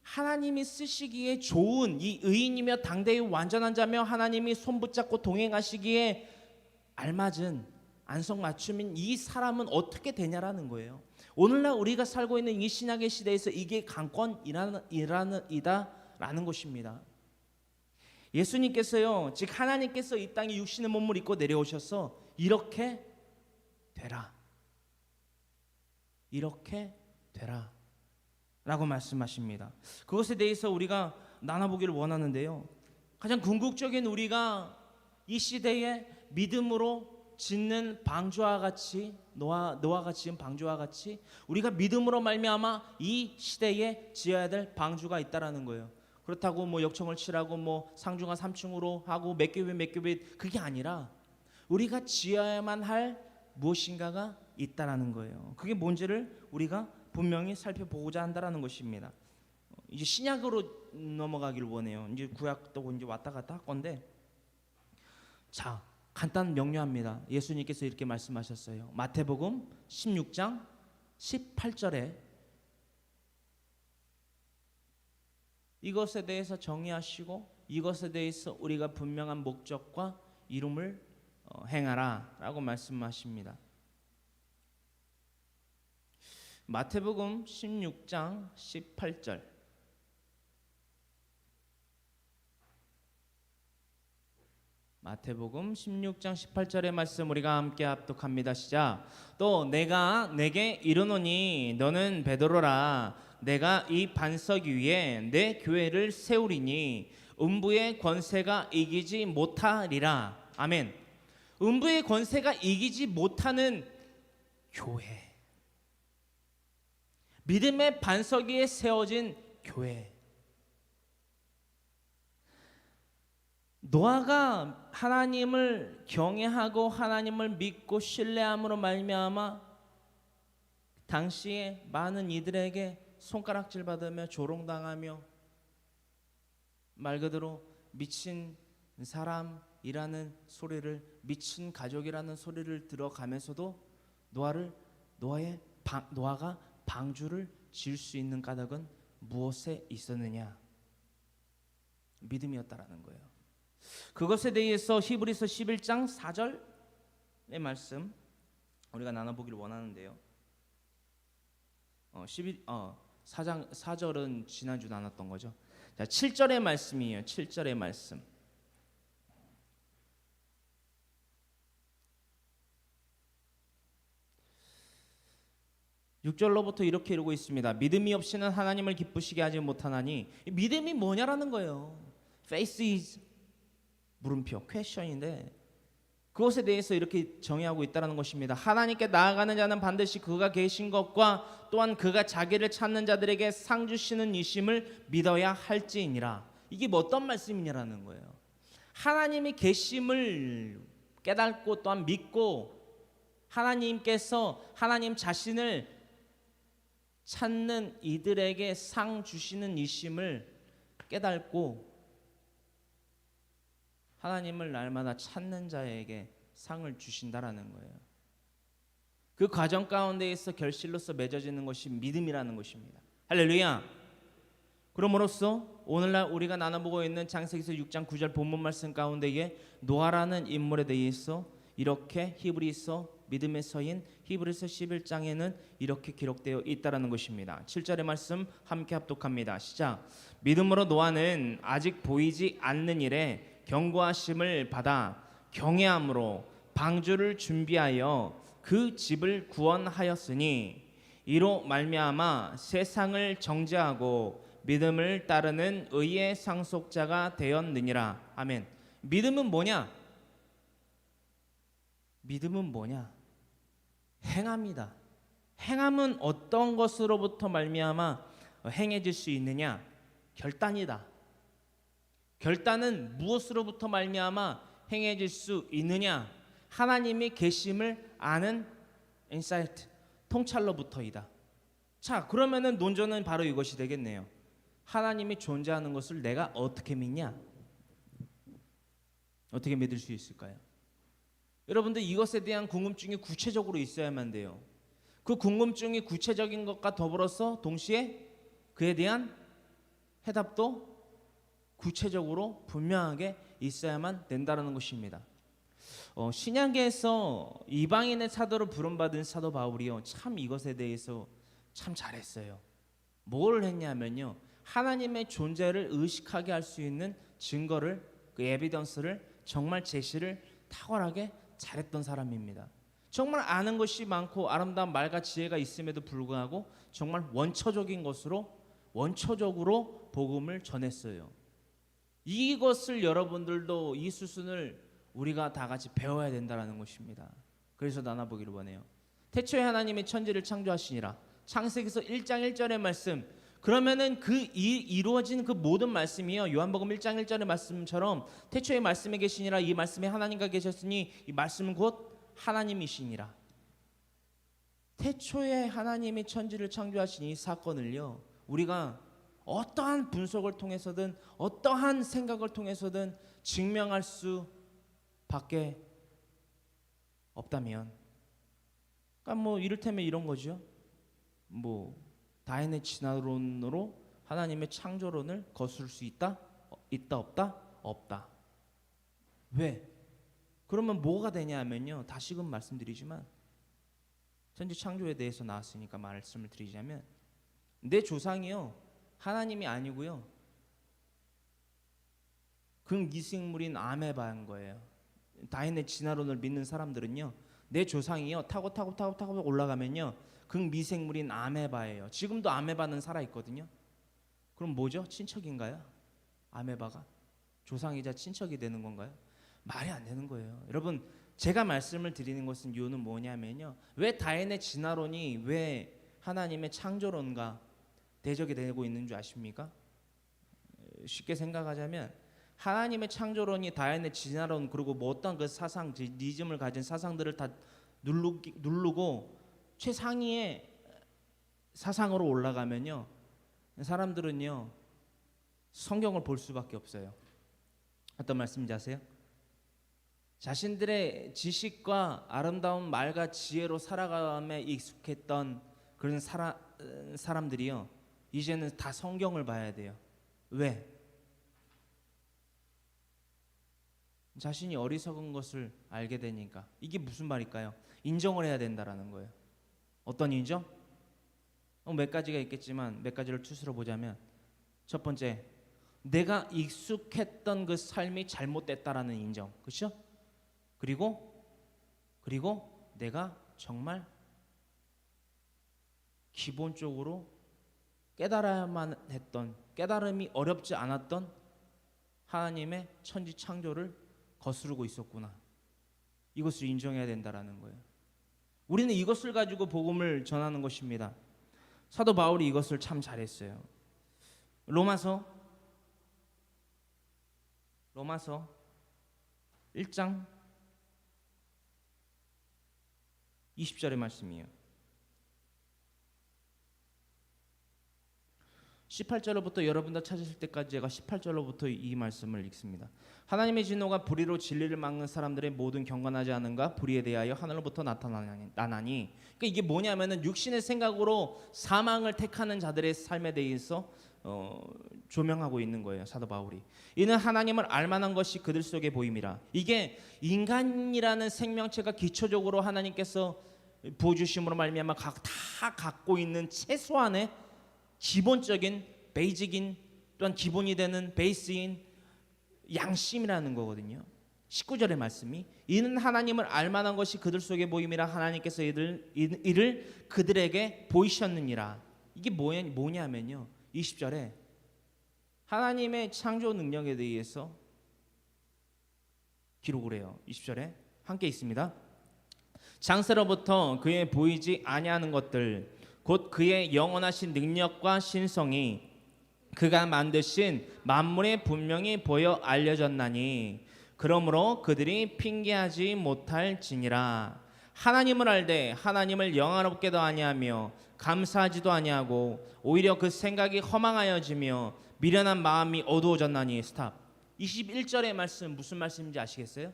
하나님이 쓰시기에 좋은 이 의인이며 당대의 완전한 자며 하나님이 손붙잡고 동행하시기에 알맞은 안성맞춤인 이 사람은 어떻게 되냐라는 거예요. 오늘날 우리가 살고 있는 이 신약의 시대에서 이게 관건이다라는 것입니다. 예수님께서요, 즉 하나님께서 이 땅에 육신의 몸을 입고 내려오셔서 이렇게 되라, 이렇게 되라 라고 말씀하십니다. 그것에 대해서 우리가 나눠보기를 원하는데요, 가장 궁극적인 우리가 이 시대에 믿음으로 짓는 방주와 같이 노아가 지은 방주와 같이 우리가 믿음으로 말미암아 이 시대에 지어야 될 방주가 있다라는 거예요. 그렇다고 뭐 역청을 칠하고 뭐 상중하 3층으로 하고 몇 겹이 그게 아니라 우리가 지어야만 할 무엇인가가 있다라는 거예요. 그게 뭔지를 우리가 분명히 살펴보고자 한다라는 것입니다. 이제 신약으로 넘어가기를 원해요. 이제 구약도 이제 왔다 갔다 할 건데, 자, 간단 명료합니다. 예수님께서 이렇게 말씀하셨어요. 마태복음 16장 18절에 이것에 대해서 정의하시고 이것에 대해서 우리가 분명한 목적과 이름을 행하라 라고 말씀하십니다. 마태복음 16장 18절, 마태복음 16장 18절의 말씀 우리가 함께 합독합니다. 시작. 또 내가 내게 이르노니 너는 베드로라. 내가 이 반석 위에 내 교회를 세우리니 음부의 권세가 이기지 못하리라. 아멘. 음부의 권세가 이기지 못하는 교회, 믿음의 반석 위에 세워진 교회. 노아가 하나님을 경외하고 하나님을 믿고 신뢰함으로 말미암아 당시에 많은 이들에게 손가락질 받으며 조롱당하며 말 그대로 미친 사람이라는 소리를, 미친 가족이라는 소리를 들어가면서도 노아가 방주를 지을 수 있는 까닭은 무엇에 있었느냐? 믿음이었다라는 거예요. 그것에 대해서 히브리서 11장 4절의 말씀 우리가 나눠보기를 원하는데요. 4절은 지난주 나눴던 거죠. 자, 7절의 말씀이에요. 7절의 말씀. (6절로부터) 이렇게 이루고 있습니다. 믿음이 없이는 하나님을 기쁘시게 하지 못하나니. 믿음이 뭐냐라는 거예요. Faith is 물음표, question인데 그것에 대해서 이렇게 정의하고 있다는 것입니다. 하나님께 나아가는 자는 반드시 그가 계신 것과 또한 그가 자기를 찾는 자들에게 상 주시는 이심을 믿어야 할지니라. 이게 뭐 어떤 말씀이냐라는 거예요. 하나님이 계심을 깨닫고 또한 믿고 하나님께서 하나님 자신을 찾는 이들에게 상 주시는 이심을 깨닫고 하나님을 날마다 찾는 자에게 상을 주신다라는 거예요. 그 과정 가운데에서 결실로서 맺어지는 것이 믿음이라는 것입니다. 할렐루야. 그럼으로써 오늘날 우리가 나눠보고 있는 창세기서 6장 9절 본문 말씀 가운데에 노아라는 인물에 대해서 이렇게 히브리서 믿음의 서인 히브리서 11장에는 이렇게 기록되어 있다라는 것입니다. 7절의 말씀 함께 합독합니다. 시작. 믿음으로 노아는 아직 보이지 않는 일에 경고하심을 받아 경외함으로 방주를 준비하여 그 집을 구원하였으니 이로 말미암아 세상을 정죄하고 믿음을 따르는 의의 상속자가 되었느니라. 아멘. 믿음은 뭐냐? 믿음은 뭐냐? 행함이다. 행함은 어떤 것으로부터 말미암아 행해질 수 있느냐? 결단이다. 결단은 무엇으로부터 말미암아 행해질 수 있느냐? 하나님의 계심을 아는 인사이트, 통찰로부터이다. 자, 그러면은 논조는 바로 이것이 되겠네요. 하나님이 존재하는 것을 내가 어떻게 믿냐? 어떻게 믿을 수 있을까요? 여러분들, 이것에 대한 궁금증이 구체적으로 있어야만 돼요. 그 궁금증이 구체적인 것과 더불어서 동시에 그에 대한 해답도 구체적으로 분명하게 있어야만 된다는 것입니다. 신약에서 이방인의 사도로 부름받은 사도 바울이요, 참 이것에 대해서 참 잘했어요. 뭘 했냐면요, 하나님의 존재를 의식하게 할 수 있는 증거를, 그 에비던스를 정말 제시를 탁월하게 잘했던 사람입니다. 정말 아는 것이 많고 아름다운 말과 지혜가 있음에도 불구하고 정말 원초적으로 복음을 전했어요. 이것을 여러분들도, 이 수순을 우리가 다 같이 배워야 된다는 것입니다. 그래서 나눠보기를 원해요. 태초에 하나님이 천지를 창조하시니라. 창세기서 1장 1절의 말씀. 그러면은 이루어진 그 모든 말씀이요, 요한복음 1장 1절의 말씀처럼 태초에 말씀에 계시니라, 이 말씀에 하나님과 계셨으니 이 말씀은 곧 하나님이시니라. 태초에 하나님이 천지를 창조하신 이 사건을요, 우리가 어떠한 분석을 통해서든 어떠한 생각을 통해서든 증명할 수밖에 없다면, 그러니까 뭐 이를테면 이런 거죠. 뭐 다인의 진화론으로 하나님의 창조론을 거스를 수 있다? 있다 없다? 없다. 왜? 그러면 뭐가 되냐 하면요, 다시금 말씀드리지만 천지 창조에 대해서 나왔으니까 말씀을 드리자면, 내 조상이요 하나님이 아니고요 극이생물인 아메바인 거예요. 다인의 진화론을 믿는 사람들은요, 내 조상이요 타고 올라가면요 극미생물인 아메바예요. 지금도 아메바는 살아있거든요. 그럼 뭐죠? 친척인가요? 아메바가 조상이자 친척이 되는 건가요? 말이 안 되는 거예요. 여러분, 제가 말씀을 드리는 것은, 이유는 뭐냐면요, 왜 다인의 진화론이 왜 하나님의 창조론과 대적이 되고 있는 줄 아십니까? 쉽게 생각하자면, 하나님의 창조론이 다인의 진화론, 그리고 뭐 어떤 그 사상, 니즘을 가진 사상들을 다 누르고 최상위의 사상으로 올라가면요, 사람들은요 성경을 볼 수밖에 없어요. 어떤 말씀인지 아세요? 자신들의 지식과 아름다운 말과 지혜로 살아감에 익숙했던 그런 사람들이요, 이제는 다 성경을 봐야 돼요. 왜? 자신이 어리석은 것을 알게 되니까. 이게 무슨 말일까요? 인정을 해야 된다라는 거예요. 어떤 인정? 몇 가지가 있겠지만 몇 가지를 추스러 보자면, 첫 번째, 내가 익숙했던 그 삶이 잘못됐다라는 인정, 그렇죠? 그리고 내가 정말 기본적으로 깨달아야만 했던, 깨달음이 어렵지 않았던 하나님의 천지 창조를 거스르고 있었구나. 이것을 인정해야 된다라는 거예요. 우리는 이것을 가지고 복음을 전하는 것입니다. 사도 바울이 이것을 참 잘했어요. 로마서 1장 20절의 말씀이에요. 18절로부터 여러분들 찾으실 때까지 제가 18절로부터 이 말씀을 읽습니다. 하나님의 진노가 불의로 진리를 막는 사람들의 모든 경건하지 않은가 불의에 대하여 하늘로부터 나타나니. 그러니까 이게 뭐냐면은 육신의 생각으로 사망을 택하는 자들의 삶에 대해서 조명하고 있는 거예요, 사도 바울이. 이는 하나님을 알만한 것이 그들 속에 보임이라. 이게 인간이라는 생명체가 기초적으로 하나님께서 부어주심으로 말미암아 다 갖고 있는 최소한의 기본적인 베이직인, 또한 기본이 되는 베이스인 양심이라는 거거든요. 19절의 말씀이, 이는 하나님을 알만한 것이 그들 속에 보임이라. 하나님께서 이를 그들에게 보이셨느니라. 이게 뭐냐면요, 20절에 하나님의 창조 능력에 대해서 기록을 해요. 20절에 함께 있습니다. 장세로부터 그의 보이지 아니하는 것들, 곧 그의 영원하신 능력과 신성이 그가 만드신 만물에 분명히 보여 알려졌나니 그러므로 그들이 핑계하지 못할지니라. 하나님을 알되 하나님을 영화롭게도 아니하며 감사하지도 아니하고 오히려 그 생각이 허망하여지며 미련한 마음이 어두워졌나니. 스탑. 21절의 말씀 무슨 말씀인지 아시겠어요?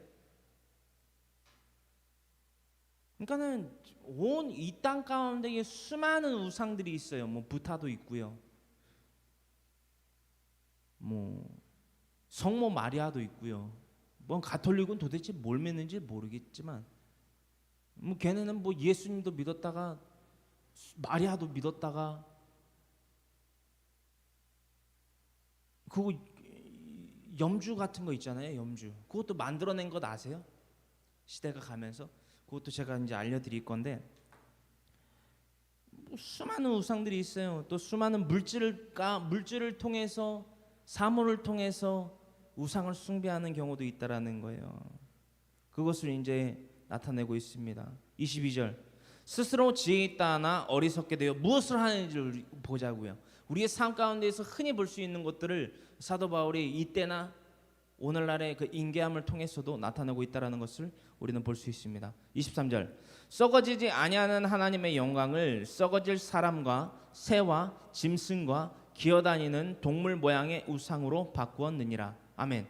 그러니까는 온 이 땅 가운데에 수많은 우상들이 있어요. 뭐 부타도 있고요. 뭐 성모 마리아도 있고요. 뭐 가톨릭은 도대체 뭘 믿는지 모르겠지만 뭐 걔네는 뭐 예수님도 믿었다가 마리아도 믿었다가 그거 염주 같은 거 있잖아요. 염주. 그것도 만들어낸 것 아세요? 시대가 가면서 그것도 제가 이제 알려드릴 건데 뭐 수많은 우상들이 있어요. 또 수많은 물질을 통해서 사물을 통해서 우상을 숭배하는 경우도 있다라는 거예요. 그것을 이제 나타내고 있습니다. 22절. 스스로 지혜 있다 하나 어리석게 되어 무엇을 하는지를 보자고요. 우리의 삶 가운데에서 흔히 볼 수 있는 것들을 사도 바울이 이때나 오늘날의 그 인계함을 통해서도 나타내고 있다라는 것을 우리는 볼 수 있습니다. 23절. 썩어지지 아니하는 하나님의 영광을 썩어질 사람과 새와 짐승과 기어다니는 동물 모양의 우상으로 바꾸었느니라. 아멘.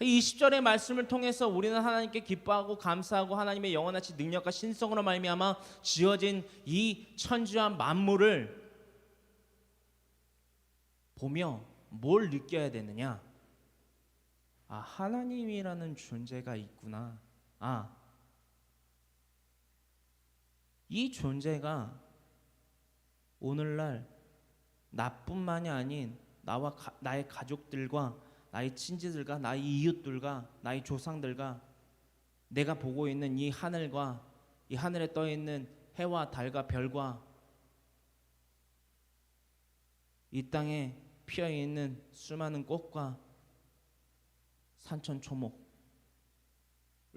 20절의 말씀을 통해서 우리는 하나님께 기뻐하고 감사하고 하나님의 영원하신 능력과 신성으로 말미암아 지어진 이 천지와 만물을 보며 뭘 느껴야 되느냐? 아, 하나님이라는 존재가 있구나. 아, 이 존재가 오늘날 나뿐만이 아닌 나와 나의 가족들과 나의 친지들과 나의 이웃들과 나의 조상들과 내가 보고 있는 이 하늘과 이 하늘에 떠 있는 해와 달과 별과 이 땅에 피어 있는 수많은 꽃과 산천초목을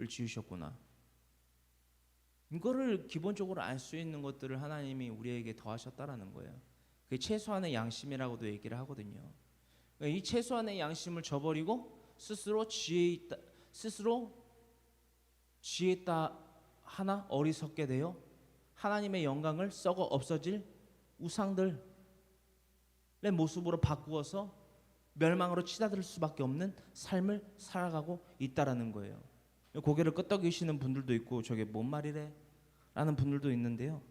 지으셨구나. 이거를 기본적으로 알 수 있는 것들을 하나님이 우리에게 더하셨다라는 거예요. 그게 최소한의 양심이라고도 얘기를 하거든요. 이 최소한의 양심을 저버리고 스스로 지혜 있다 하나 어리석게 되어 하나님의 영광을 썩어 없어질 우상들의 모습으로 바꾸어서 멸망으로 치닫을 수밖에 없는 삶을 살아가고 있다라는 거예요. 고개를 끄덕이시는 분들도 있고 저게 뭔 말이래? 라는 분들도 있는데요.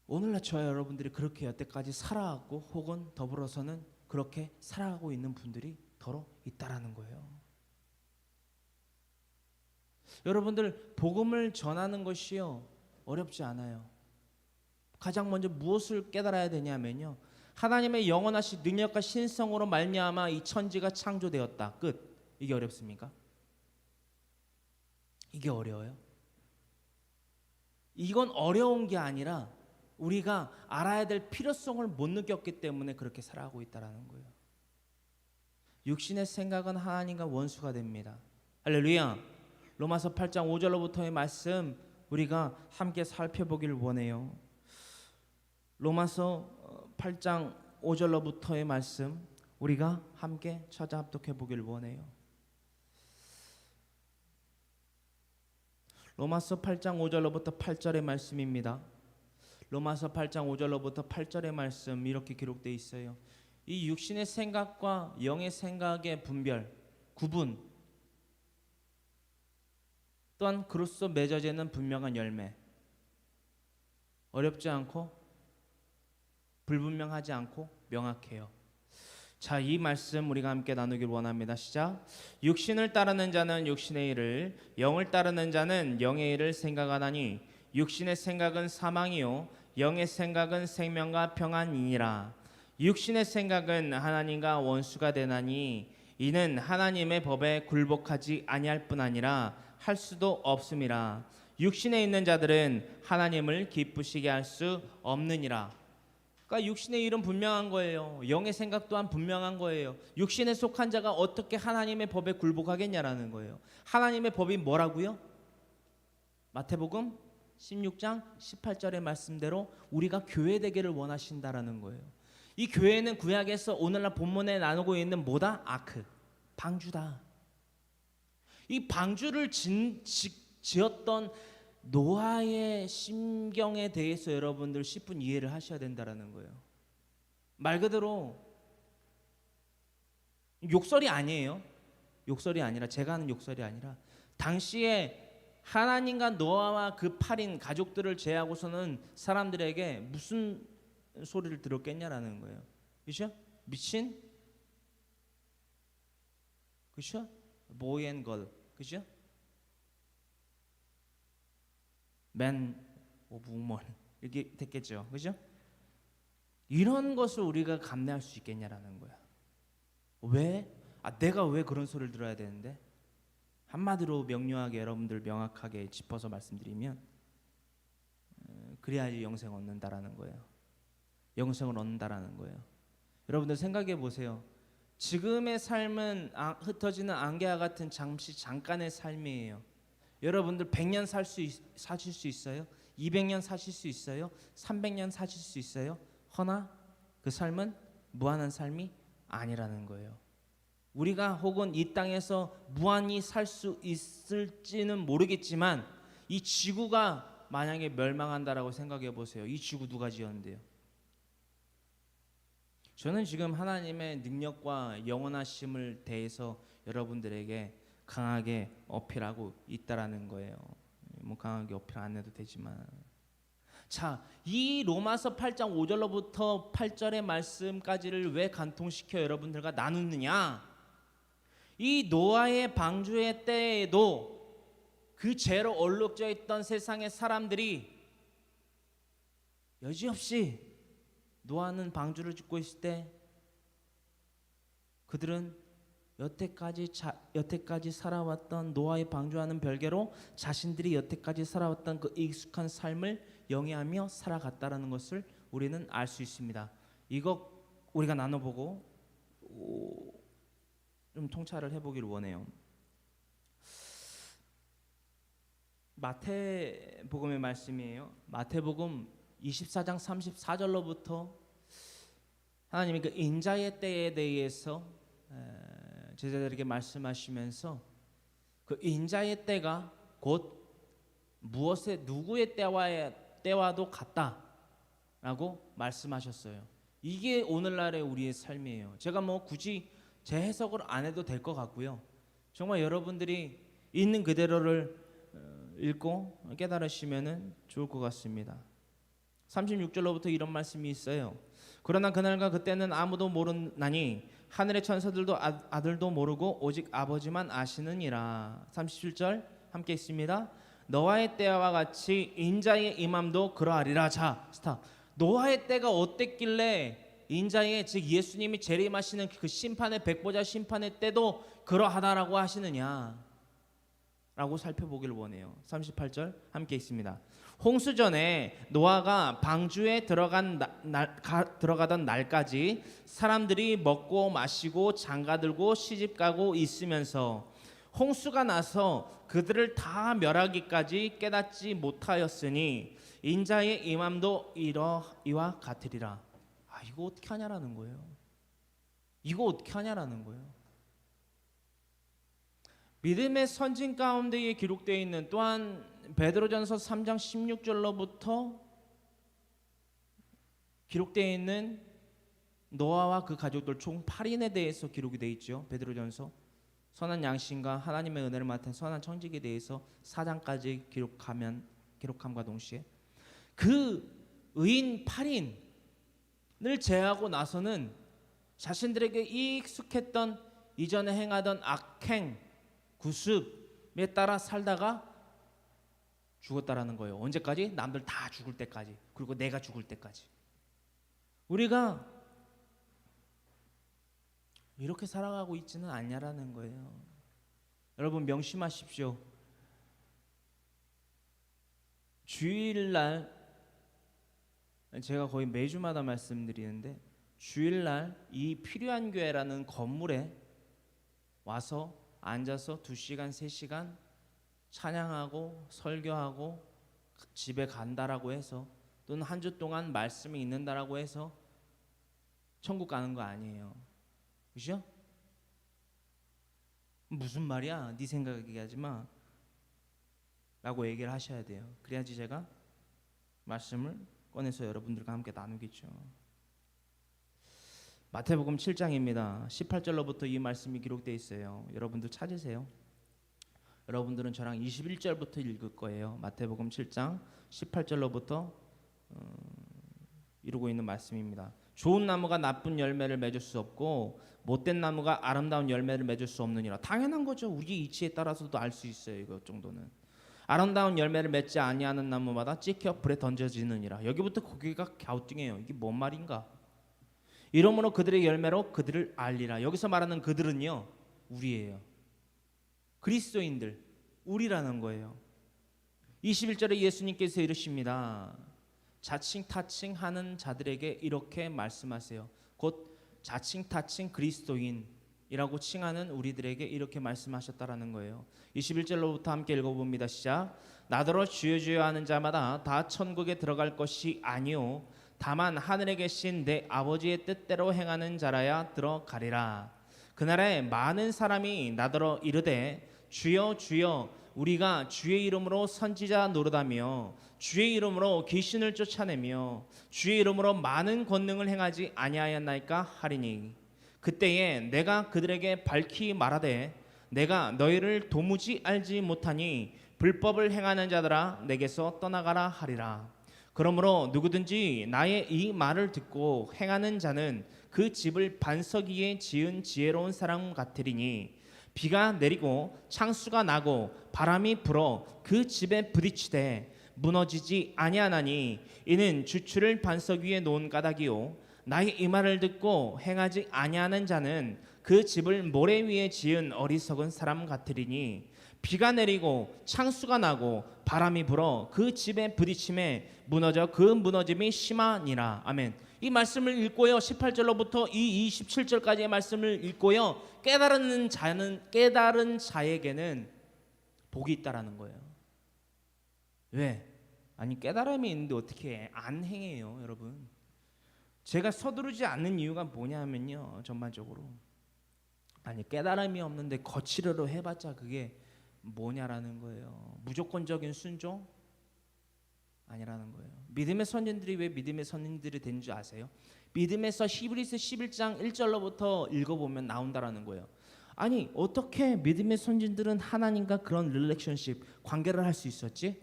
오늘날 저와 여러분들이 그렇게 여태까지 살아왔고 혹은 더불어서는 그렇게 살아가고 있는 분들이 더러 있다라는 거예요. 여러분들 복음을 전하는 것이요 어렵지 않아요. 가장 먼저 무엇을 깨달아야 되냐면요. 하나님의 영원하신 능력과 신성으로 말미암아 이 천지가 창조되었다. 끝. 이게 어렵습니까? 이게 어려워요? 이건 어려운 게 아니라 우리가 알아야 될 필요성을 못 느꼈기 때문에 그렇게 살아가고 있다는 거예요. 육신의 생각은 하나님과 원수가 됩니다. 할렐루야. 로마서 8장 5절로부터의 말씀 우리가 함께 살펴보길 원해요. 로마서 8장 5절로부터의 말씀 우리가 함께 찾아 합독해 보길 원해요. 로마서 8장 5절로부터 8절의 말씀입니다. 로마서 8장 5절로부터 8절의 말씀 이렇게 기록되어 있어요. 이 육신의 생각과 영의 생각의 분별, 구분 또한 그로써 맺어지는 분명한 열매 어렵지 않고 불분명하지 않고 명확해요. 자, 이 말씀 우리가 함께 나누길 원합니다. 시작. 육신을 따르는 자는 육신의 일을 영을 따르는 자는 영의 일을 생각하나니 육신의 생각은 사망이요 영의 생각은 생명과 평안이니라. 육신의 생각은 하나님과 원수가 되나니 이는 하나님의 법에 굴복하지 아니할 뿐 아니라 할 수도 없음이라. 육신에 있는 자들은 하나님을 기쁘시게 할 수 없느니라. 그러니까 육신의 일은 분명한 거예요. 영의 생각 또한 분명한 거예요. 육신에 속한 자가 어떻게 하나님의 법에 굴복하겠냐라는 거예요. 하나님의 법이 뭐라고요? 마태복음 16장 18절의 말씀대로 우리가 교회 되기를 원하신다라는 거예요. 이 교회는 구약에서 오늘날 본문에 나누고 있는 뭐다? 아크, 방주다. 이 방주를 지었던 노아의 심경에 대해서 여러분들 10분 이해를 하셔야 된다라는 거예요. 말 그대로 욕설이 아니에요. 욕설이 아니라, 제가 하는 욕설이 아니라, 당시에 하나님과 노아와 그 8인 가족들을 제하고서는 사람들에게 무슨 소리를 들었겠냐라는 거예요. 그렇죠? 미친? 그렇죠? 보이 앤 걸. 그렇죠? 맨 오브 우먼 이렇게 됐겠죠. 그렇죠? 이런 것을 우리가 감내할 수 있겠냐라는 거야. 왜? 내가 왜 그런 소리를 들어야 되는데? 한마디로 명료하게 여러분들 명확하게 짚어서 말씀드리면, 그래야지 영생 얻는다라는 거예요. 영생을 얻는다라는 거예요. 여러분들 생각해 보세요. 지금의 삶은 흩어지는 안개와 같은 잠깐의 삶이에요. 여러분들 100년 사실 수 있어요? 200년 사실 수 있어요? 300년 사실 수 있어요? 허나 그 삶은 무한한 삶이 아니라는 거예요. 우리가 혹은 이 땅에서 무한히 살 수 있을지는 모르겠지만, 이 지구가 만약에 멸망한다라고 생각해 보세요. 이 지구 누가 지었는데요? 저는 지금 하나님의 능력과 영원하심을 대해서 여러분들에게 강하게 어필하고 있다라는 거예요. 뭐 강하게 어필 안 해도 되지만, 자, 이 로마서 8장 5절로부터 8절의 말씀까지를 왜 간통시켜 여러분들과 나누느냐? 이 노아의 방주의 때에도 그 죄로 얼룩져 있던 세상의 사람들이 여지없이 노아는 방주를 짓고 있을 때 그들은 여태까지 살아왔던 노아의 방주와는 별개로 자신들이 여태까지 살아왔던 그 익숙한 삶을 영위하며 살아갔다라는 것을 우리는 알 수 있습니다. 이거 우리가 나눠보고 좀 통찰을 해보기를 원해요. 마태복음의 말씀이에요. 마태복음 24장 34절로부터 하나님이 그 인자의 때에 대해서 제자들에게 말씀하시면서, 그 인자의 때가 곧 누구의 때와도 같다라고 말씀하셨어요. 이게 오늘날의 우리의 삶이에요. 제가 뭐 굳이 제 해석을 안 해도 될 것 같고요. 정말 여러분들이 있는 그대로를 읽고 깨달으시면 좋을 것 같습니다. 36절로부터 이런 말씀이 있어요. 그러나 그날과 그때는 아무도 모르나니 하늘의 천사들도 아들도 모르고 오직 아버지만 아시느니라. 37절 함께 있습니다. 노아의 때와 같이 인자의 임함도 그러하리라. 자, 스탑. 노아의 때가 어땠길래 인자의, 즉 예수님이 재림하시는 그 심판의 백보자 심판의 때도 그러하다라고 하시느냐 라고 살펴보기를 원해요. 38절 함께 있습니다. 홍수 전에 노아가 방주에 들어가던 날까지 사람들이 먹고 마시고 장가들고 시집가고 있으면서 홍수가 나서 그들을 다 멸하기까지 깨닫지 못하였으니 인자의 임함도 이와 같으리라. 이거 어떻게 하냐라는 거예요. 이거 어떻게 하냐라는 거예요. 믿음의 선진 가운데에 기록되어 있는, 또한 베드로전서 3장 16절로부터 기록되어 있는 노아와 그 가족들 총 8인에 대해서 기록이 되어 있죠. 베드로전서 선한 양심과 하나님의 은혜를 맡은 선한 청직에 대해서 4장까지 기록함과 동시에 그 의인 8인을 제하고 나서는 자신들에게 익숙했던 이전에 행하던 악행, 구습에 따라 살다가 죽었다라는 거예요. 언제까지? 남들 다 죽을 때까지, 그리고 내가 죽을 때까지. 우리가 이렇게 살아가고 있지는 않냐라는 거예요. 여러분 명심하십시오. 주일날, 제가 거의 매주마다 말씀드리는데, 주일날 이 필요한 교회라는 건물에 와서 앉아서 2시간, 3시간 찬양하고 설교하고 집에 간다라고 해서 또는 한 주 동안 말씀이 있는다라고 해서 천국 가는 거 아니에요. 그죠? 무슨 말이야? 네 생각 얘기하지 마 라고 얘기를 하셔야 돼요. 그래야지 제가 말씀을 꺼내서 여러분들과 함께 나누겠죠. 마태복음 7장입니다. 18절로부터 이 말씀이 기록되어 있어요. 여러분들 찾으세요. 여러분들은 저랑 21절부터 읽을 거예요. 마태복음 7장 18절로부터 이루고 있는 말씀입니다. 좋은 나무가 나쁜 열매를 맺을 수 없고 못된 나무가 아름다운 열매를 맺을 수 없느니라. 당연한 거죠. 우리 이치에 따라서도 알 수 있어요. 이거 정도는. 아름다운 열매를 맺지 아니하는 나무마다 찍혀 불에 던져지느니라. 여기부터 고개가 갸우뚱해요. 이게 뭔 말인가? 이러므로 그들의 열매로 그들을 알리라. 여기서 말하는 그들은요, 우리예요. 그리스도인들, 우리라는 거예요. 21절에 예수님께서 이르십니다. 자칭 타칭하는 자들에게 이렇게 말씀하세요. 곧 자칭 타칭 그리스도인이라고 칭하는 우리들에게 이렇게 말씀하셨다라는 거예요. 21절로부터 함께 읽어봅니다. 시작. 나더러 주여 주여 하는 자마다 다 천국에 들어갈 것이 아니요 다만 하늘에 계신 내 아버지의 뜻대로 행하는 자라야 들어가리라. 그날에 많은 사람이 나더러 이르되 주여 주여 우리가 주의 이름으로 선지자 노릇하며 주의 이름으로 귀신을 쫓아내며 주의 이름으로 많은 권능을 행하지 아니하였나이까 하리니 그때에 내가 그들에게 밝히 말하되 내가 너희를 도무지 알지 못하니 불법을 행하는 자들아 내게서 떠나가라 하리라. 그러므로 누구든지 나의 이 말을 듣고 행하는 자는 그 집을 반석 위에 지은 지혜로운 사람 같으리니 비가 내리고 창수가 나고 바람이 불어 그 집에 부딪히되 무너지지 아니하나니 이는 주추를 반석 위에 놓은 까닭이요 나의 이 말을 듣고 행하지 아니하는 자는 그 집을 모래 위에 지은 어리석은 사람 같으리니 비가 내리고 창수가 나고 바람이 불어 그 집에 부딪힘에 무너져 그 무너짐이 심하니라. 아멘. 이 말씀을 읽고요 18절로부터 이 27절까지의 말씀을 읽고요 깨달은 자에게는 복이 있다라는 거예요. 왜? 아니 깨달음이 있는데 어떻게 안 행해요 여러분. 제가 서두르지 않는 이유가 뭐냐면요 전반적으로 아니 깨달음이 없는데 거칠어로 해봤자 그게 뭐냐라는 거예요. 무조건적인 순종? 아니라는 거예요. 믿음의 선진들이 왜 믿음의 선진들이 된 줄 아세요? 믿음에서 히브리서 11장 1절로부터 읽어보면 나온다라는 거예요. 아니 어떻게 믿음의 선진들은 하나님과 그런 릴레이션십 관계를 할 수 있었지?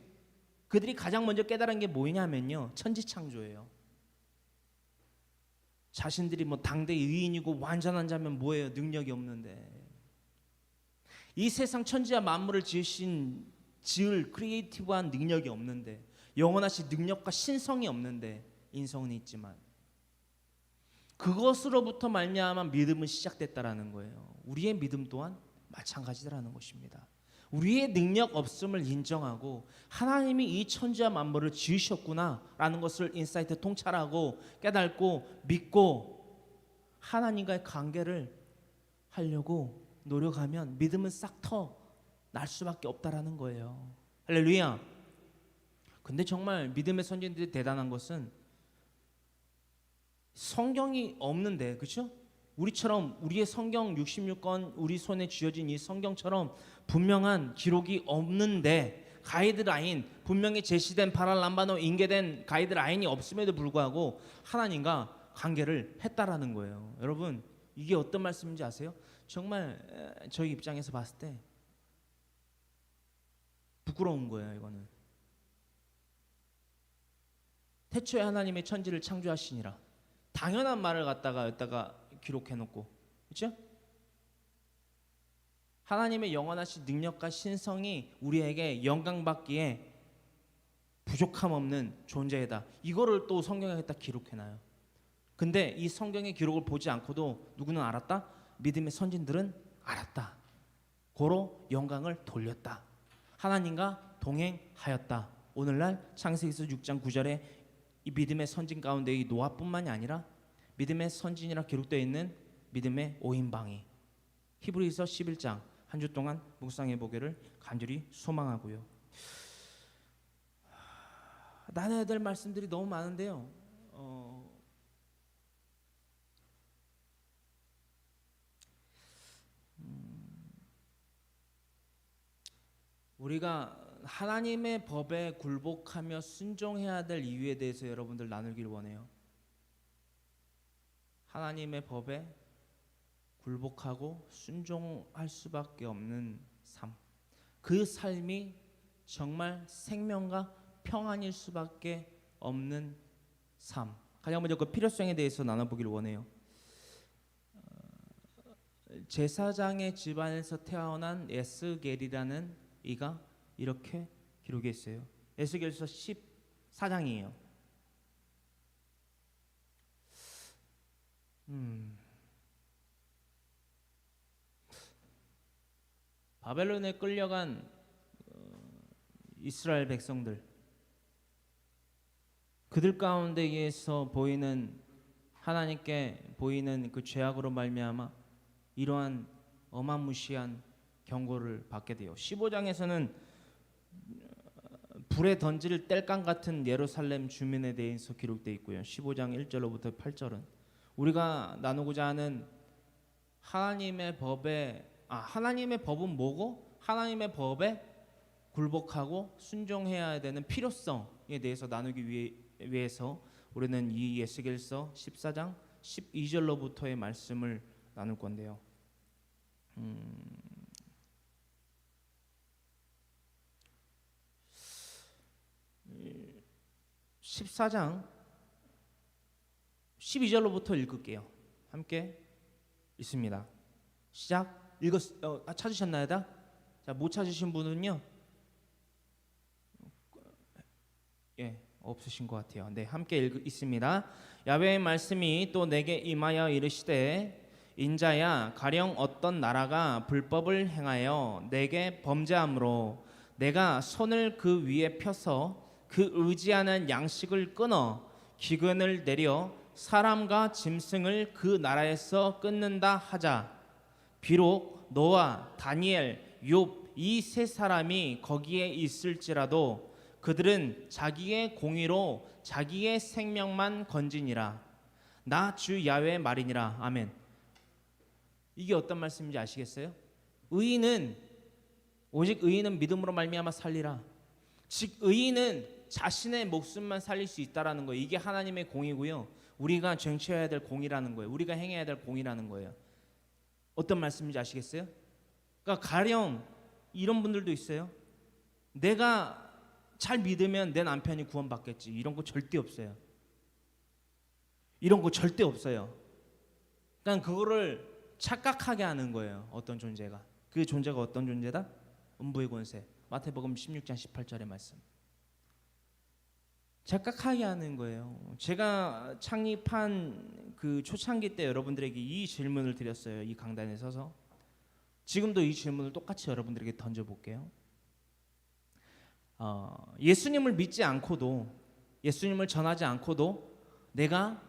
그들이 가장 먼저 깨달은 게 뭐냐면요 천지창조예요. 자신들이 뭐 당대 의인이고 완전한 자면 뭐예요? 능력이 없는데 이 세상 천지와 만물을 지을 크리에이티브한 능력이 없는데 영원하신 능력과 신성이 없는데 인성은 있지만 그것으로부터 말미암아 믿음은 시작됐다라는 거예요. 우리의 믿음 또한 마찬가지라는 것입니다. 우리의 능력 없음을 인정하고 하나님이 이 천지와 만물을 지으셨구나라는 것을 인사이트 통찰하고 깨닫고 믿고 하나님과의 관계를 하려고 노력하면 믿음은 싹 터 날 수밖에 없다라는 거예요. 할렐루야. 근데 정말 믿음의 선진들이 대단한 것은 성경이 없는데 그렇죠? 우리처럼 우리의 성경 66권 우리 손에 쥐어진 이 성경처럼 분명한 기록이 없는데 가이드라인 분명히 제시된 파랄람바노 인계된 가이드라인이 없음에도 불구하고 하나님과 관계를 했다라는 거예요. 여러분 이게 어떤 말씀인지 아세요? 정말 저희 입장에서 봤을 때 부끄러운 거예요. 이거는 태초에 하나님의 천지를 창조하시니라 당연한 말을 갖다가 여기다가 기록해놓고 그렇죠? 하나님의 영원하신 능력과 신성이 우리에게 영광받기에 부족함 없는 존재이다. 이거를 또 성경에 딱 기록해놔요. 근데 이 성경의 기록을 보지 않고도 누구는 알았다? 믿음의 선진들은 알았다. 고로 영광을 돌렸다. 하나님과 동행하였다. 오늘날 창세기서 6장 9절에 이 믿음의 선진 가운데 이 노아뿐만이 아니라 믿음의 선진이라 기록되어 있는 믿음의 5인방이 히브리서 11장 한 주 동안 묵상해 보기를 간절히 소망하고요. 나눠야 될 말씀들이 너무 많은데요. 우리가 하나님의 법에 굴복하며 순종해야 될 이유에 대해서 여러분들 나누길 원해요. 하나님의 법에 굴복하고 순종할 수밖에 없는 삶. 그 삶이 정말 생명과 평안일 수밖에 없는 삶. 가장 먼저 그 필요성에 대해서 나눠보길 원해요. 제사장의 집안에서 태어난 에스겔이라는 이가 이렇게 기록해 있어요. 에스겔서 14장이에요. 바벨론에 끌려간 이스라엘 백성들, 그들 가운데에서 보이는 하나님께 보이는 그 죄악으로 말미암아 이러한 어마무시한 경고를 받게 돼요. 15장에서는 불에 던질 땔감 같은 예루살렘 주민에 대해서 기록되어 있고요. 15장 1절로부터 8절은 우리가 나누고자 하는 하나님의 법은 뭐고 하나님의 법에 굴복하고 순종해야 되는 필요성에 대해서 나누기 위해서 우리는 이 에스겔서 14장 12절로부터의 말씀을 나눌 건데요. 14장 12절로부터 읽을게요. 함께 읽습니다. 시작. 찾으셨나요? 다? 자, 못 찾으신 분은요? 없으신 것 같아요. 네, 함께 읽습니다. 야훼의 말씀이 또 내게 임하여 이르시되 인자야, 가령 어떤 나라가 불법을 행하여 내게 범죄함으로 내가 손을 그 위에 펴서 그 의지하는 양식을 끊어 기근을 내려 사람과 짐승을 그 나라에서 끊는다 하자. 비록 너와 다니엘, 욥 이 세 사람이 거기에 있을지라도 그들은 자기의 공의로 자기의 생명만 건지니라. 나 주 야훼의 말이니라. 아멘. 이게 어떤 말씀인지 아시겠어요? 오직 의인은 믿음으로 말미암아 살리라. 즉 의인은 자신의 목숨만 살릴 수 있다라는 거예요. 이게 하나님의 공의고요. 우리가 쟁취해야 될 공의라는 거예요. 우리가 행해야 될 공의라는 거예요. 어떤 말씀인지 아시겠어요? 그러니까 가령 이런 분들도 있어요. 내가 잘 믿으면 내 남편이 구원받겠지. 이런 거 절대 없어요. 이런 거 절대 없어요. 그러니까 그거를 착각하게 하는 거예요. 어떤 존재가. 그 존재가 어떤 존재다? 음부의 권세. 마태복음 16장 18절의 말씀. 착각하게 하는 거예요. 제가 창립한 그 초창기 때 여러분들에게 이 질문을 드렸어요. 이 강단에 서서. 지금도 이 질문을 똑같이 여러분들에게 던져볼게요. 예수님을 믿지 않고도, 예수님을 전하지 않고도 내가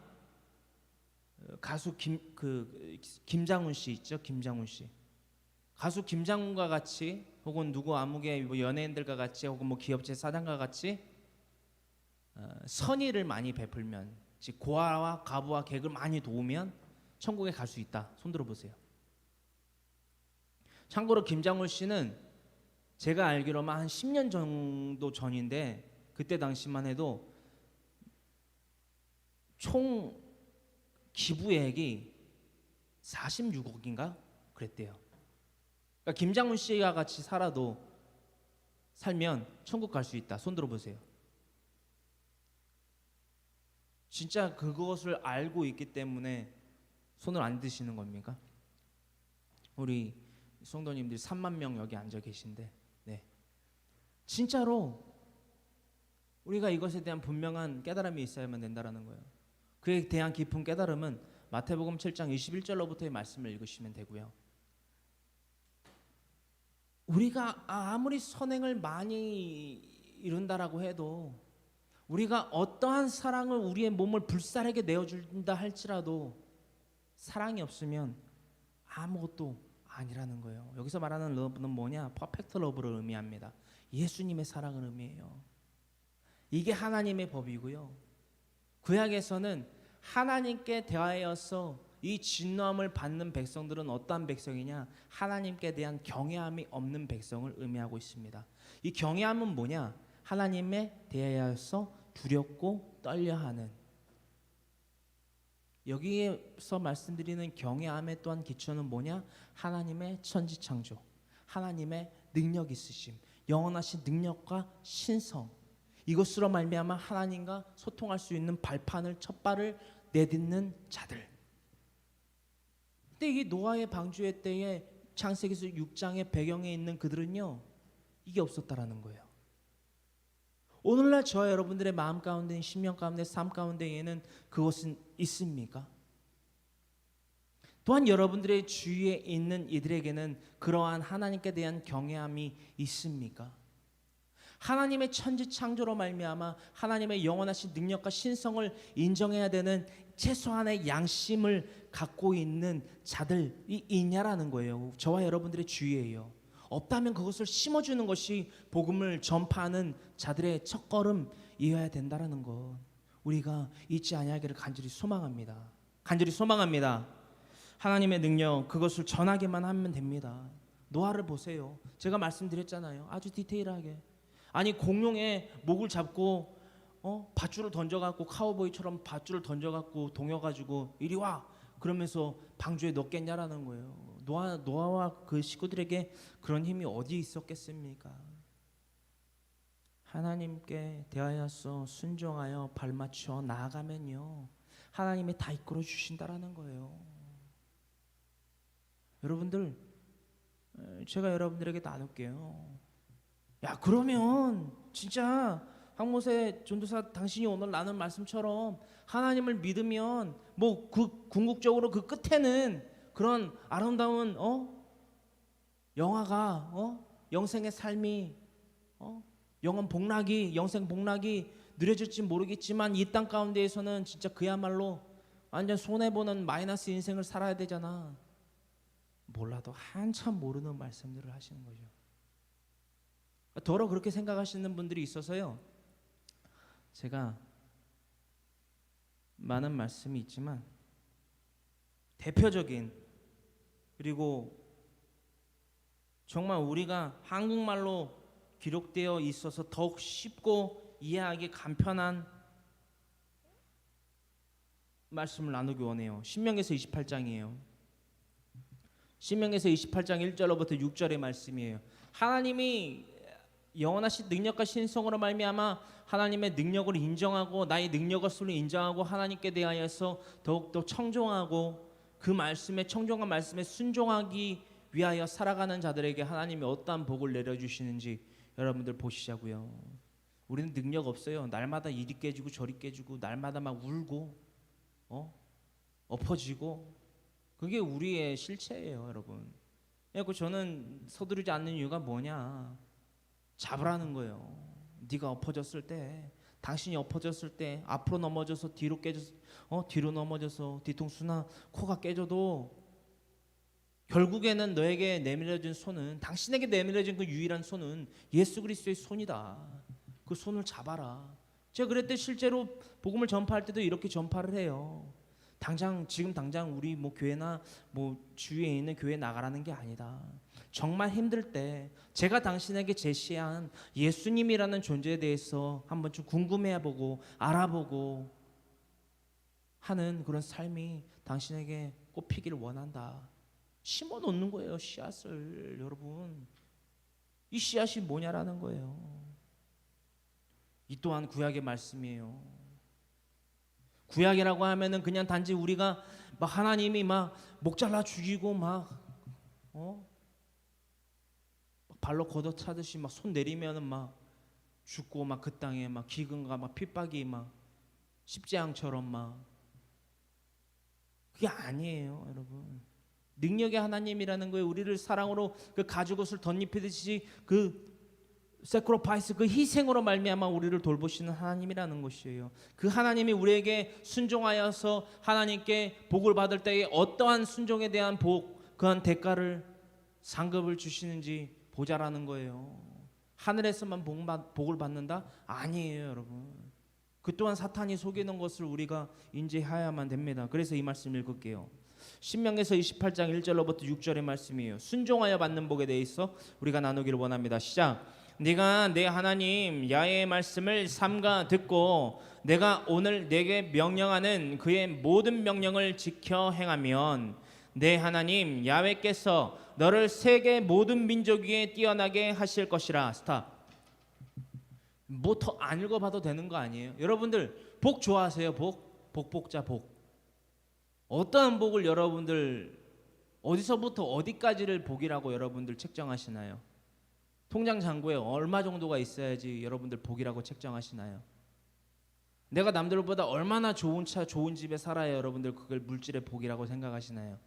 가수 김장훈 씨 있죠? 김장훈 씨. 가수 김장훈과 같이 혹은 누구 아무개 뭐 연예인들과 같이 혹은 뭐 기업체 사장과 같이 선의를 많이 베풀면, 즉 고아와 가부와 객을 많이 도우면 천국에 갈 수 있다. 손 들어보세요. 참고로 김장훈 씨는 제가 알기로만 한 10년 정도 전인데 그때 당시만 해도 총 기부액이 46억인가 그랬대요. 그러니까 김장훈 씨가 같이 살면 천국 갈 수 있다. 손 들어보세요. 진짜 그것을 알고 있기 때문에 손을 안 드시는 겁니까? 우리 성도님들 3만 명 여기 앉아 계신데, 네, 진짜로 우리가 이것에 대한 분명한 깨달음이 있어야만 된다라는 거예요. 그에 대한 깊은 깨달음은 마태복음 7장 21절로부터의 말씀을 읽으시면 되고요. 우리가 아무리 선행을 많이 이룬다라고 해도, 우리가 어떠한 사랑을 우리의 몸을 불살에게 내어준다 할지라도 사랑이 없으면 아무것도 아니라는 거예요. 여기서 말하는 러브는 뭐냐? 퍼펙트 러브를 의미합니다. 예수님의 사랑을 의미해요. 이게 하나님의 법이고요. 구약에서는 하나님께 대하여서 이 진노함을 받는 백성들은 어떠한 백성이냐? 하나님께 대한 경외함이 없는 백성을 의미하고 있습니다. 이 경외함은 뭐냐? 하나님에 대하여서 두렵고 떨려하는, 여기에서 말씀드리는 경외함의 또한 기초는 뭐냐? 하나님의 천지창조, 하나님의 능력 있으심, 영원하신 능력과 신성, 이것으로 말미암아 하나님과 소통할 수 있는 발판을, 첫 발을 내딛는 자들. 근데 이게 노아의 방주의 때에 창세기서 6장의 배경에 있는 그들은요, 이게 없었다라는 거예요. 오늘날 저와 여러분들의 마음 가운데, 심령 가운데, 삶 가운데에는 그것은 있습니까? 또한 여러분들의 주위에 있는 이들에게는 그러한 하나님께 대한 경외함이 있습니까? 하나님의 천지 창조로 말미암아 하나님의 영원하신 능력과 신성을 인정해야 되는 최소한의 양심을 갖고 있는 자들이 있냐라는 거예요. 저와 여러분들의 주위에요. 없다면 그것을 심어주는 것이 복음을 전파하는 자들의 첫걸음이어야 된다라는 것, 우리가 잊지 아니하기를 간절히 소망합니다. 간절히 소망합니다. 하나님의 능력, 그것을 전하기만 하면 됩니다. 노아를 보세요. 제가 말씀드렸잖아요. 아주 디테일하게. 아니, 공룡의 목을 잡고 밧줄을 던져갖고, 카우보이처럼 밧줄을 던져갖고 동여가지고 이리 와 그러면서 방주에 넣겠냐라는 거예요. 노아와 그 식구들에게 그런 힘이 어디 있었겠습니까? 하나님께 대하여서 순종하여 발맞춰 나아가면요, 하나님이 다 이끌어 주신다라는 거예요. 여러분들, 제가 여러분들에게 나눌게요. 야, 그러면 진짜 황모세 전도사, 당신이 오늘 나눈 말씀처럼 하나님을 믿으면 뭐 그 궁극적으로 그 끝에는 그런 아름다운 영화가 영생의 삶이 영원 복락이, 영생 복락이 누려질지 모르겠지만 이 땅 가운데에서는 진짜 그야말로 완전 손해보는 마이너스 인생을 살아야 되잖아. 몰라도 한참 모르는 말씀들을 하시는 거죠. 더러 그렇게 생각하시는 분들이 있어서요, 제가 많은 말씀이 있지만 대표적인, 그리고 정말 우리가 한국말로 기록되어 있어서 더욱 쉽고 이해하기 간편한 말씀을 나누기 원해요. 신명기서 28장이에요. 신명기서 28장 1절로부터 6절의 말씀이에요. 하나님이 영원하신 능력과 신성으로 말미암아 하나님의 능력을 인정하고 나의 능력을 인정하고 하나님께 대하여서 더욱더 청종하고 그 말씀에, 청종한 말씀에 순종하기 위하여 살아가는 자들에게 하나님이 어떠한 복을 내려주시는지 여러분들 보시자고요. 우리는 능력 없어요. 날마다 이리 깨지고 저리 깨지고, 날마다 막 울고 엎어지고, 그게 우리의 실체예요, 여러분. 그래서 저는 서두르지 않는 이유가 뭐냐, 잡으라는 거예요. 네가 엎어졌을 때, 당신이 엎어졌을 때, 앞으로 넘어져서 뒤로 깨져서 뒤로 넘어져서 뒤통수나 코가 깨져도 결국에는 너에게 내밀어진 손은, 당신에게 내밀어진 그 유일한 손은 예수 그리스도의 손이다. 그 손을 잡아라. 제가 그랬더니 실제로 복음을 전파할 때도 이렇게 전파를 해요. 지금 당장 우리 뭐 교회나 뭐 주위에 있는 교회 나가라는 게 아니다. 정말 힘들 때 제가 당신에게 제시한 예수님이라는 존재에 대해서 한번 좀 궁금해보고 알아보고 하는 그런 삶이 당신에게 꼽히기를 원한다. 심어 놓는 거예요, 씨앗을. 여러분, 이 씨앗이 뭐냐라는 거예요. 이 또한 구약의 말씀이에요. 구약이라고 하면은 그냥 단지 우리가 막 하나님이 막 목 잘라 죽이고 막 발로 걷어차듯이 막 손 내리면은 막 죽고, 막 그 땅에 막 기근과 막 핍박이 막 십재앙처럼 막, 그게 아니에요, 여러분. 능력의 하나님이라는 거예요. 우리를 사랑으로 그 가죽옷을 덧입히듯이 그 세크로파이스, 그 희생으로 말미암아 우리를 돌보시는 하나님이라는 것이에요. 그 하나님이 우리에게 순종하여서 하나님께 복을 받을 때에 어떠한 순종에 대한 복, 그한 대가를, 상급을 주시는지 보자라는 거예요. 하늘에서만 복을 받는다? 아니에요, 여러분. 그 또한 사탄이 속이는 것을 우리가 인지해야만 됩니다. 그래서 이 말씀 읽을게요. 신명기서 28장 1절로부터 6절의 말씀이에요. 순종하여 받는 복에 대해서 우리가 나누기를 원합니다. 시작. 네가 내 하나님 야훼의 말씀을 삼가 듣고 내가 오늘 내게 명령하는 그의 모든 명령을 지켜 행하면 내 하나님 야훼께서 너를 세계 모든 민족 위에 뛰어나게 하실 것이라. 스탑. 뭐 더 안 읽어봐도 되는 거 아니에요? 여러분들 복 좋아하세요? 복자 복. 어떠한 복을 여러분들 어디서부터 어디까지를 복이라고 여러분들 책정하시나요? 통장 잔고에 얼마 정도가 있어야지 여러분들 복이라고 책정하시나요? 내가 남들보다 얼마나 좋은 차, 좋은 집에 살아야 여러분들 그걸 물질의 복이라고 생각하시나요?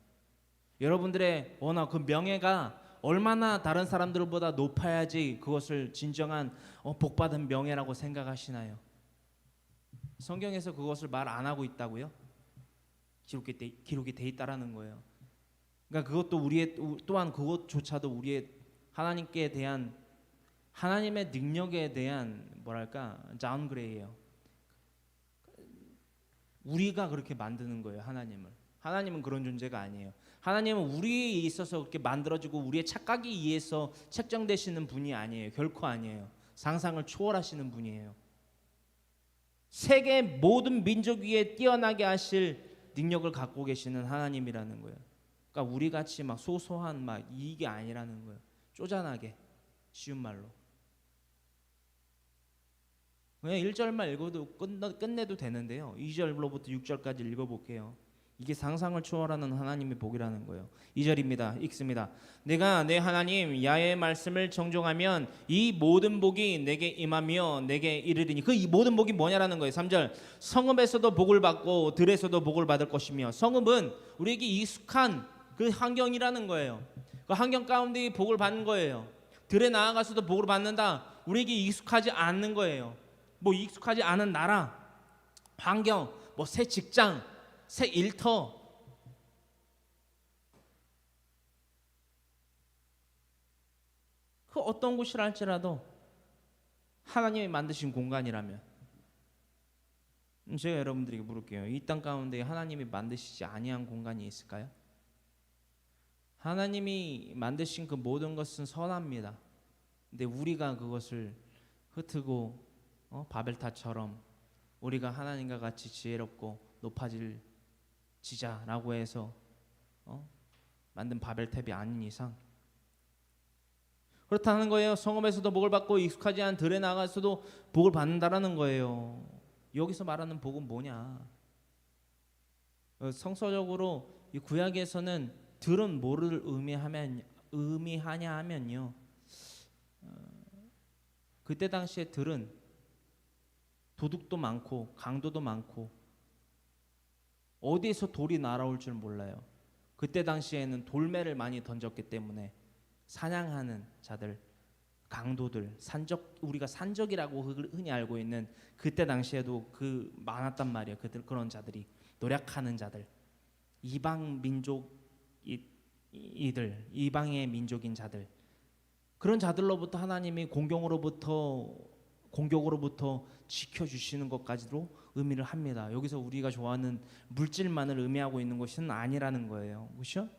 여러분들의 워낙 그 명예가 얼마나 다른 사람들보다 높아야지 그것을 진정한 복받은 명예라고 생각하시나요? 성경에서 그것을 말 안 하고 있다고요? 기록이 돼 있다라는 거예요. 그러니까 그것도 또한 그것조차도 우리의 하나님께 대한 하나님의 능력에 대한 뭐랄까 다운그레이예요. 우리가 그렇게 만드는 거예요. 하나님은 그런 존재가 아니에요. 하나님은 우리에 있어서 그렇게 만들어지고 우리의 착각에 의해서 책정되시는 분이 아니에요. 결코 아니에요. 상상을 초월하시는 분이에요. 세계 모든 민족 위에 뛰어나게 하실 능력을 갖고 계시는 하나님이라는 거예요. 그러니까 우리 같이 막 소소한 막 이게 아니라는 거예요. 쪼잔하게 쉬운 말로. 그냥 1절만 읽어도 끝내도 되는데요. 2절로부터 6절까지 읽어볼게요. 이게 상상을 초월하는 하나님의 복이라는 거예요. 2절입니다. 읽습니다. 내가 내 하나님 야훼의 말씀을 정종하면 이 모든 복이 내게 임하며 내게 이르리니. 그 이 모든 복이 뭐냐라는 거예요. 3절. 성읍에서도 복을 받고 들에서도 복을 받을 것이며. 성읍은 우리에게 익숙한 그 환경이라는 거예요. 그 환경 가운데 복을 받는 거예요. 들에 나아가서도 복을 받는다. 우리에게 익숙하지 않는 거예요. 뭐 익숙하지 않은 나라, 환경, 뭐 새 직장, 새 일터, 그 어떤 곳이라 할지라도 하나님이 만드신 공간이라면, 제가 여러분들에게 물을게요. 이 땅 가운데 하나님이 만드시지 아니한 공간이 있을까요? 하나님이 만드신 그 모든 것은 선합니다. 근데 우리가 그것을 흩트고 바벨탑처럼 우리가 하나님과 같이 지혜롭고 높아지자라고 해서 만든 바벨탑이 아닌 이상 그렇다는 거예요. 성읍에서도 복을 받고 익숙하지 않은 들에 나가서도 복을 받는다라는 거예요. 여기서 말하는 복은 뭐냐? 성서적으로 이 구약에서는 들은 뭐를 의미하냐 하면요. 그때 당시에 들은 도둑도 많고 강도도 많고 어디에서 돌이 날아올 줄 몰라요. 그때 당시에는 돌매를 많이 던졌기 때문에 사냥하는 자들, 강도들, 우리가 산적이라고 흔히 알고 있는 그때 당시에도 그 많았단 말이에요. 그런 자들이 노력하는 자들, 이방 민족 이방의 민족인 자들, 그런 자들로부터 하나님이 공격으로부터 지켜주시는 것까지도 의미를 합니다. 여기서 우리가 좋아하는 물질만을 의미하고 있는 것은 아니라는 거예요. 그렇죠?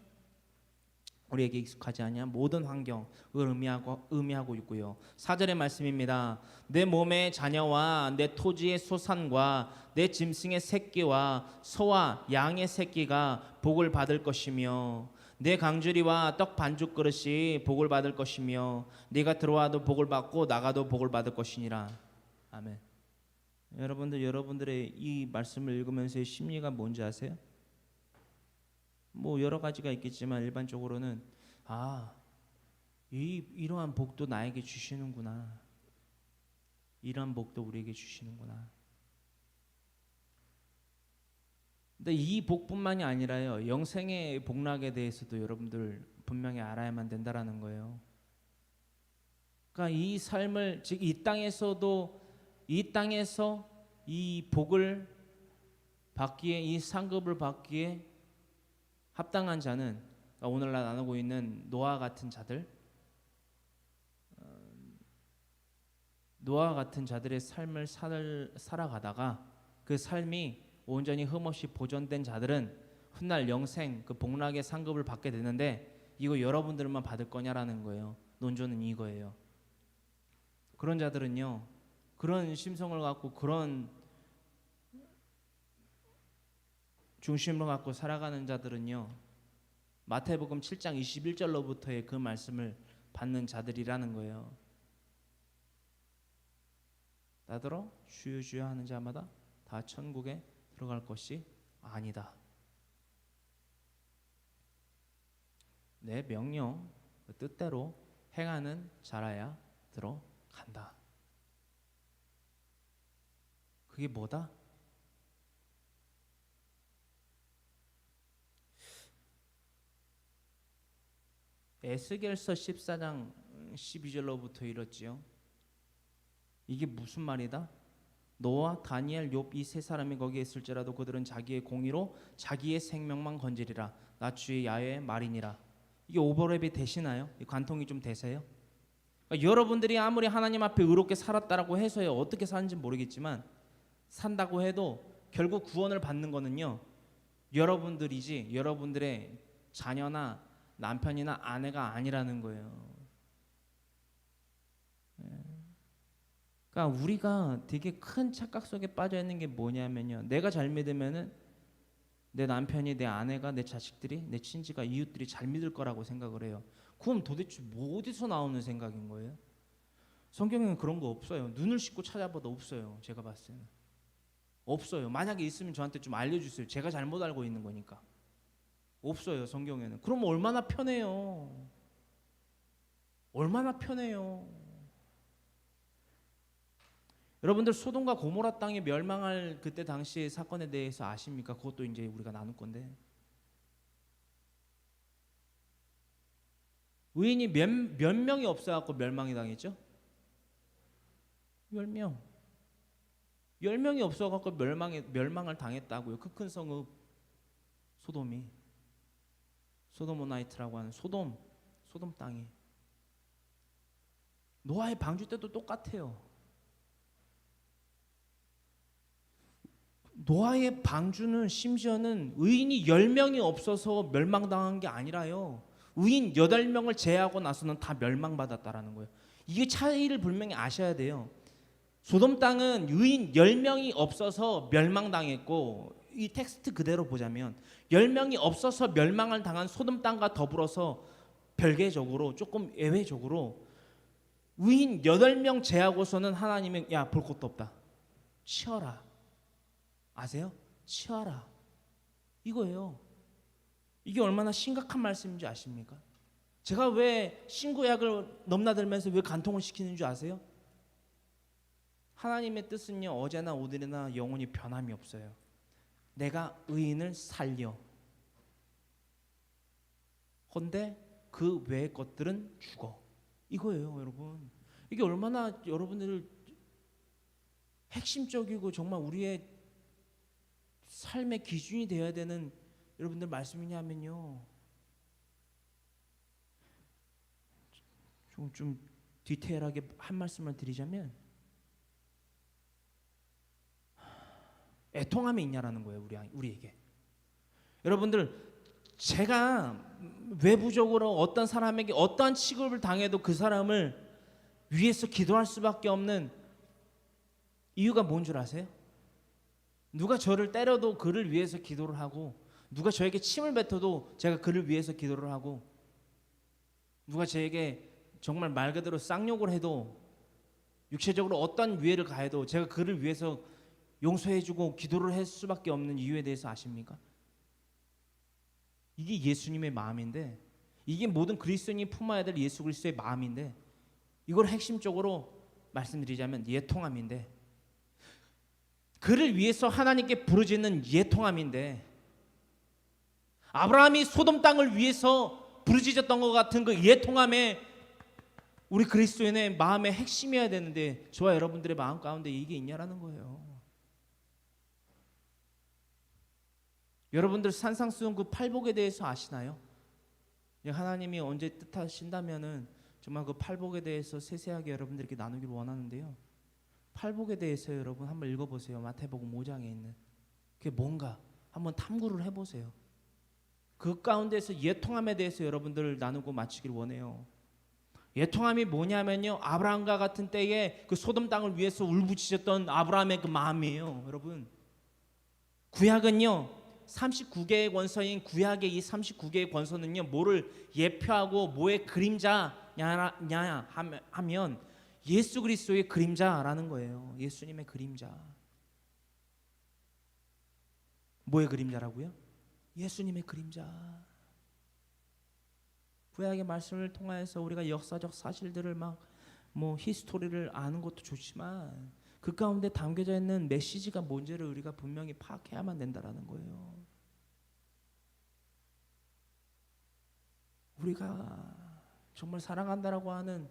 우리에게 익숙하지 아니한 모든 환경을 의미하고 있고요. 4절의 말씀입니다. 내 몸의 자녀와 내 토지의 소산과 내 짐승의 새끼와 소와 양의 새끼가 복을 받을 것이며 내 강주리와 떡 반죽 그릇이 복을 받을 것이며 네가 들어와도 복을 받고 나가도 복을 받을 것이니라. 아멘. 여러분들의 이 말씀을 읽으면서의 심리가 뭔지 아세요? 뭐 여러 가지가 있겠지만 일반적으로는 이러한 복도 나에게 주시는구나. 이러한 복도 우리에게 주시는구나. 근데 이 복뿐만이 아니라요. 영생의 복락에 대해서도 여러분들 분명히 알아야만 된다라는 거예요. 그러니까 이 삶을 즉 이 땅에서 이 복을 받기에 이 상급을 받기에 합당한 자는 오늘날 나누고 있는 노아 같은 자들, 노아와 같은 자들의 삶을 살아가다가 그 삶이 온전히 흠없이 보존된 자들은 훗날 영생 그 복락의 상급을 받게 되는데 이거 여러분들만 받을 거냐라는 거예요. 논조는 이거예요. 그런 자들은요, 그런 심성을 갖고 그런 중심을 갖고 살아가는 자들은요, 마태복음 7장 21절로부터의 그 말씀을 받는 자들이라는 거예요. 나더러 주여 주여 하는 자마다 다 천국에 들어갈 것이 아니다. 내 명령 그 뜻대로 행하는 자라야 들어간다. 그게 뭐다? 에스겔서 14장 12절로부터 이렇지요. 이게 무슨 말이다? 노아, 다니엘, 욥 이 세 사람이 거기에 있을지라도 그들은 자기의 공의로 자기의 생명만 건지리라. 나 주의 야훼의 말이니라. 이게 오버랩이 되시나요? 관통이 좀 되세요? 그러니까 여러분들이 아무리 하나님 앞에 의롭게 살았다라고 해서요, 어떻게 사는지 모르겠지만 산다고 해도 결국 구원을 받는 거는요, 여러분들이지 여러분들의 자녀나 남편이나 아내가 아니라는 거예요. 그러니까 우리가 되게 큰 착각 속에 빠져 있는 게 뭐냐면요, 내가 잘 믿으면은 내 남편이, 내 아내가, 내 자식들이, 내 친지가, 이웃들이 잘 믿을 거라고 생각을 해요. 그럼 도대체 뭐 어디서 나오는 생각인 거예요? 성경에는 그런 거 없어요. 눈을 씻고 찾아봐도 없어요. 제가 봤을 때는 없어요. 만약에 있으면 저한테 좀 알려주세요. 제가 잘못 알고 있는 거니까. 없어요, 성경에는. 그럼 얼마나 편해요. 얼마나 편해요. 여러분들 소돔과 고모라 땅이 멸망할 그때 당시의 사건에 대해서 아십니까? 그것도 이제 우리가 나눌 건데, 의인이 몇 명이 없어갖고 멸망이 당했죠? 10명. 10명이 없어갖고 멸망을 당했다고요. 그 큰 성읍 소돔이, 소도모나이트라고 하는 소돔 땅이. 노아의 방주 때도 똑같아요. 노아의 방주는 심지어는 의인이 10명이 없어서 멸망당한 게 아니라요, 의인 8명을 제외하고 나서는 다 멸망받았다라는 거예요. 이게 차이를 분명히 아셔야 돼요. 소돔 땅은 의인 10명이 없어서 멸망당했고, 이 텍스트 그대로 보자면 10명이 없어서 멸망을 당한 소돔 땅과 더불어서 별개적으로 조금 예외적으로 의인 8명 제하고서는 하나님이 야, 볼 것도 없다, 치어라. 아세요? 치어라. 이거예요. 이게 얼마나 심각한 말씀인지 아십니까? 제가 왜 신구약을 넘나들면서 왜 간통을 시키는 줄 아세요? 하나님의 뜻은요, 어제나 오늘이나 영원히 변함이 없어요. 내가 의인을 살려. 헌데 그 외의 것들은 죽어. 이거예요, 여러분. 이게 얼마나 여러분들 핵심적이고 정말 우리의 삶의 기준이 되어야 되는 여러분들 말씀이냐면요, 좀 디테일하게 한 말씀을 드리자면 애통함이 있냐라는 거예요, 우리에게. 여러분들, 제가 외부적으로 어떤 사람에게 어떠한 취급을 당해도 그 사람을 위해서 기도할 수밖에 없는 이유가 뭔 줄 아세요? 누가 저를 때려도 그를 위해서 기도를 하고, 누가 저에게 침을 뱉어도 제가 그를 위해서 기도를 하고, 누가 저에게 정말 말 그대로 쌍욕을 해도, 육체적으로 어떤 위해를 가해도 제가 그를 위해서 용서해주고 기도를 할 수밖에 없는 이유에 대해서 아십니까? 이게 예수님의 마음인데, 이게 모든 그리스도인이 품어야 될 예수 그리스도의 마음인데, 이걸 핵심적으로 말씀드리자면 예통함인데, 그를 위해서 하나님께 부르짖는 예통함인데, 아브라함이 소돔 땅을 위해서 부르짖었던 것 같은 그 예통함에 우리 그리스도인의 마음의 핵심이어야 되는데, 저와 여러분들의 마음 가운데 이게 있냐라는 거예요. 여러분들 산상수훈 그 팔복에 대해서 아시나요? 하나님이 언제 뜻하신다면은 정말 그 팔복에 대해서 세세하게 여러분들에게 나누기를 원하는데요, 팔복에 대해서 여러분 한번 읽어보세요. 마태복음 5장에 있는 그게 뭔가 한번 탐구를 해보세요. 그 가운데서 예통함에 대해서 여러분들 나누고 마치길 원해요. 예통함이 뭐냐면요, 아브라함과 같은 때에 그 소돔 땅을 위해서 울부짖었던 아브라함의 그 마음이에요. 여러분, 구약은요 39개의 권서인 구약의 이 39개의 권서는요 뭐를 예표하고 뭐의 그림자냐 하면 예수 그리스도의 그림자라는 거예요. 예수님의 그림자. 뭐의 그림자라고요? 예수님의 그림자. 구약의 말씀을 통하여서 우리가 역사적 사실들을 히스토리를 아는 것도 좋지만 그 가운데 담겨져 있는 메시지가 뭔지를 우리가 분명히 파악해야만 된다라는 거예요. 우리가 정말 사랑한다라고 하는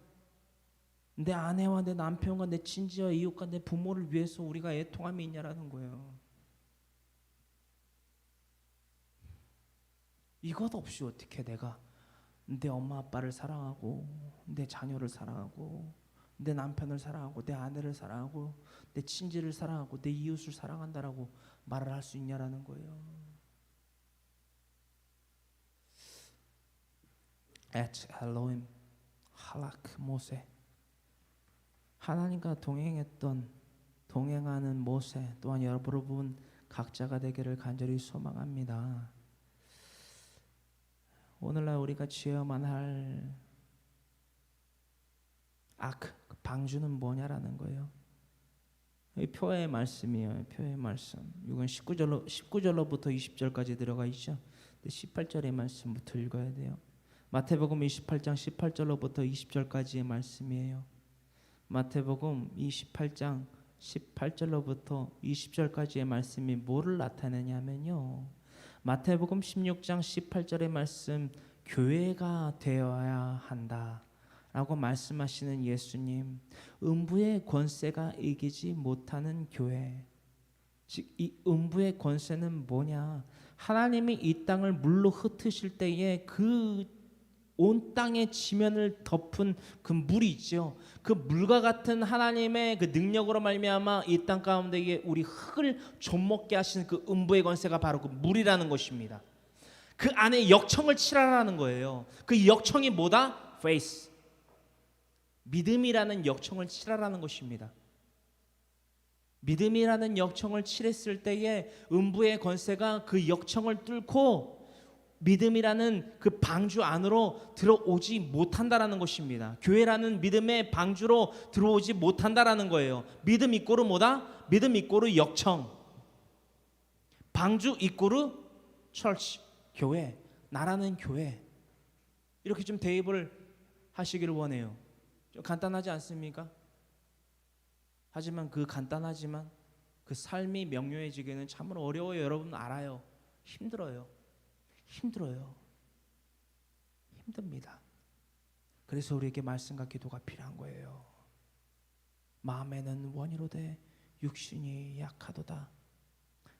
내 아내와 내 남편과 내 친지와 이웃과 내 부모를 위해서 우리가 애통함이 있냐라는 거예요. 이것 없이 어떻게 내가 내 엄마 아빠를 사랑하고 내 자녀를 사랑하고 내 남편을 사랑하고 내 아내를 사랑하고 내 친지를 사랑하고 내 이웃을 사랑한다라고 말을 할 수 있냐라는 거예요. 엣 엘로임 할라크 모세. 하나님과 동행하는 모세 또한 여러분 각자가 되기를 간절히 소망합니다. 오늘날 우리가 지어야만 할 방주는 뭐냐라는 거예요. 이 표의 말씀이에요. 표의 말씀. 이건 19절로부터 20절까지 들어가 있죠. 18절의 말씀부터 읽어야 돼요. 마태복음 28장 18절로부터 20절까지의 말씀이에요. 마태복음 28장 18절로부터 20절까지의 말씀이 뭐를 나타내냐면요, 마태복음 16장 18절의 말씀, 교회가 되어야 한다 라고 말씀하시는 예수님, 음부의 권세가 이기지 못하는 교회. 즉 이 음부의 권세는 뭐냐, 하나님이 이 땅을 물로 흩으실 때에 그 온 땅의 지면을 덮은 그 물이 있죠. 그 물과 같은 하나님의 그 능력으로 말미암아 이 땅 가운데에 우리 흙을 좀먹게 하신 그 음부의 권세가 바로 그 물이라는 것입니다. 그 안에 역청을 치라라는 거예요. 그 역청이 뭐다? faith. 믿음이라는 역청을 치라라는 것입니다. 믿음이라는 역청을 칠했을 때에 음부의 권세가 그 역청을 뚫고 믿음이라는 그 방주 안으로 들어오지 못한다라는 것입니다. 교회라는 믿음의 방주로 들어오지 못한다라는 거예요. 믿음 이꼬르 뭐다? 믿음 이꼬르 역청, 방주 이꼬르 철치, 교회, 나라는 교회. 이렇게 좀 대입을 하시기를 원해요. 좀 간단하지 않습니까? 하지만 그 간단하지만 그 삶이 명료해지기는 참으로 어려워요. 여러분 알아요. 힘들어요. 힘듭니다. 그래서 우리에게 말씀과 기도가 필요한 거예요. 마음에는 원이로되 육신이 약하도다.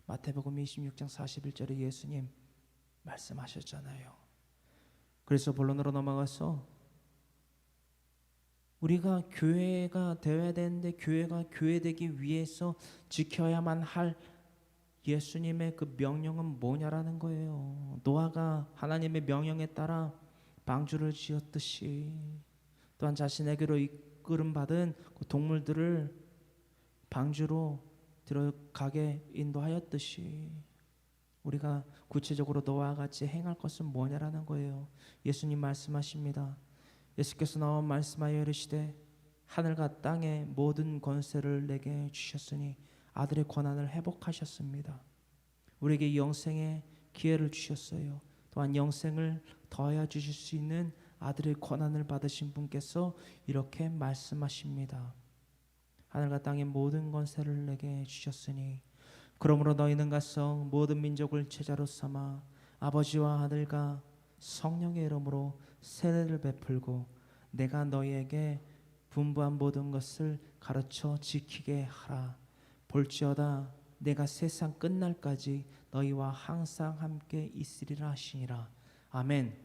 마태복음 26장 41절에 예수님 말씀하셨잖아요. 그래서 본론으로 넘어가서 우리가 교회가 되어야 되는데 교회가 교회되기 위해서 지켜야만 할 예수님의 그 명령은 뭐냐라는 거예요. 노아가 하나님의 명령에 따라 방주를 지었듯이 또한 자신에게로 이끌음 받은 그 동물들을 방주로 들어가게 인도하였듯이 우리가 구체적으로 노아와 같이 행할 것은 뭐냐라는 거예요. 예수님 말씀하십니다. 예수께서 나와 말씀하여 이르시되 하늘과 땅의 모든 권세를 내게 주셨으니 아들의 권한을 회복하셨습니다. 우리에게 영생의 기회를 주셨어요. 또한 영생을 더하여 주실 수 있는 아들의 권한을 받으신 분께서 이렇게 말씀하십니다. 하늘과 땅의 모든 권세를 내게 주셨으니 그러므로 너희는 가서 모든 민족을 제자로 삼아 아버지와 아들과 성령의 이름으로 세례를 베풀고 내가 너희에게 분부한 모든 것을 가르쳐 지키게 하라. 볼지어다 내가 세상 끝날까지 너희와 항상 함께 있으리라 하시니라. 아멘.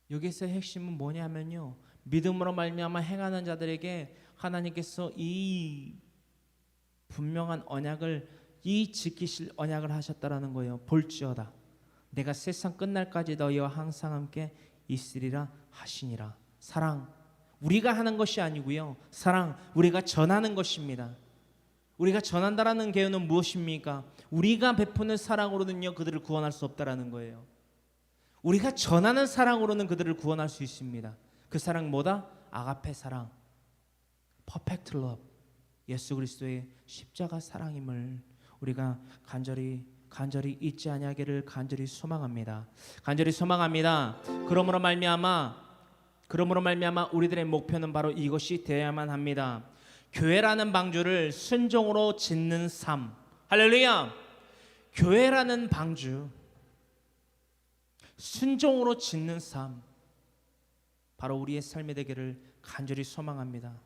여기서 핵심은 뭐냐면요, 믿음으로 말미암아 행하는 자들에게 하나님께서 이 분명한 언약을 이 지키실 언약을 하셨다라는 거예요. 볼지어다 내가 세상 끝날까지 너희와 항상 함께 있으리라 하시니라. 사랑 우리가 하는 것이 아니고요. 사랑 우리가 전하는 것입니다. 우리가 전한다라는 개요는 무엇입니까? 우리가 베푸는 사랑으로는요 그들을 구원할 수 없다라는 거예요. 우리가 전하는 사랑으로는 그들을 구원할 수 있습니다. 그 사랑 뭐다? 아가페 사랑, 퍼펙트 러브, 예수 그리스도의 십자가 사랑임을 우리가 간절히 잊지 아니하기를 간절히 소망합니다. 간절히 소망합니다. 그러므로 말미암아 우리들의 목표는 바로 이것이 되어야만 합니다. 교회라는 방주를 순종으로 짓는 삶. 할렐루야. 교회라는 방주 순종으로 짓는 삶, 바로 우리의 삶이 되기를 간절히 소망합니다.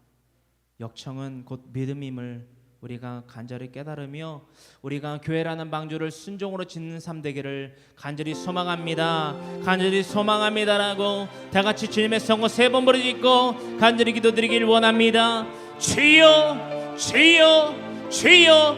역청은 곧 믿음임을 우리가 간절히 깨달으며 우리가 교회라는 방주를 순종으로 짓는 삶 되기를 간절히 소망합니다. 간절히 소망합니다라고 다 같이 주님의 성호 3번 부르짖고 간절히 기도드리길 원합니다. 주여 주여 주여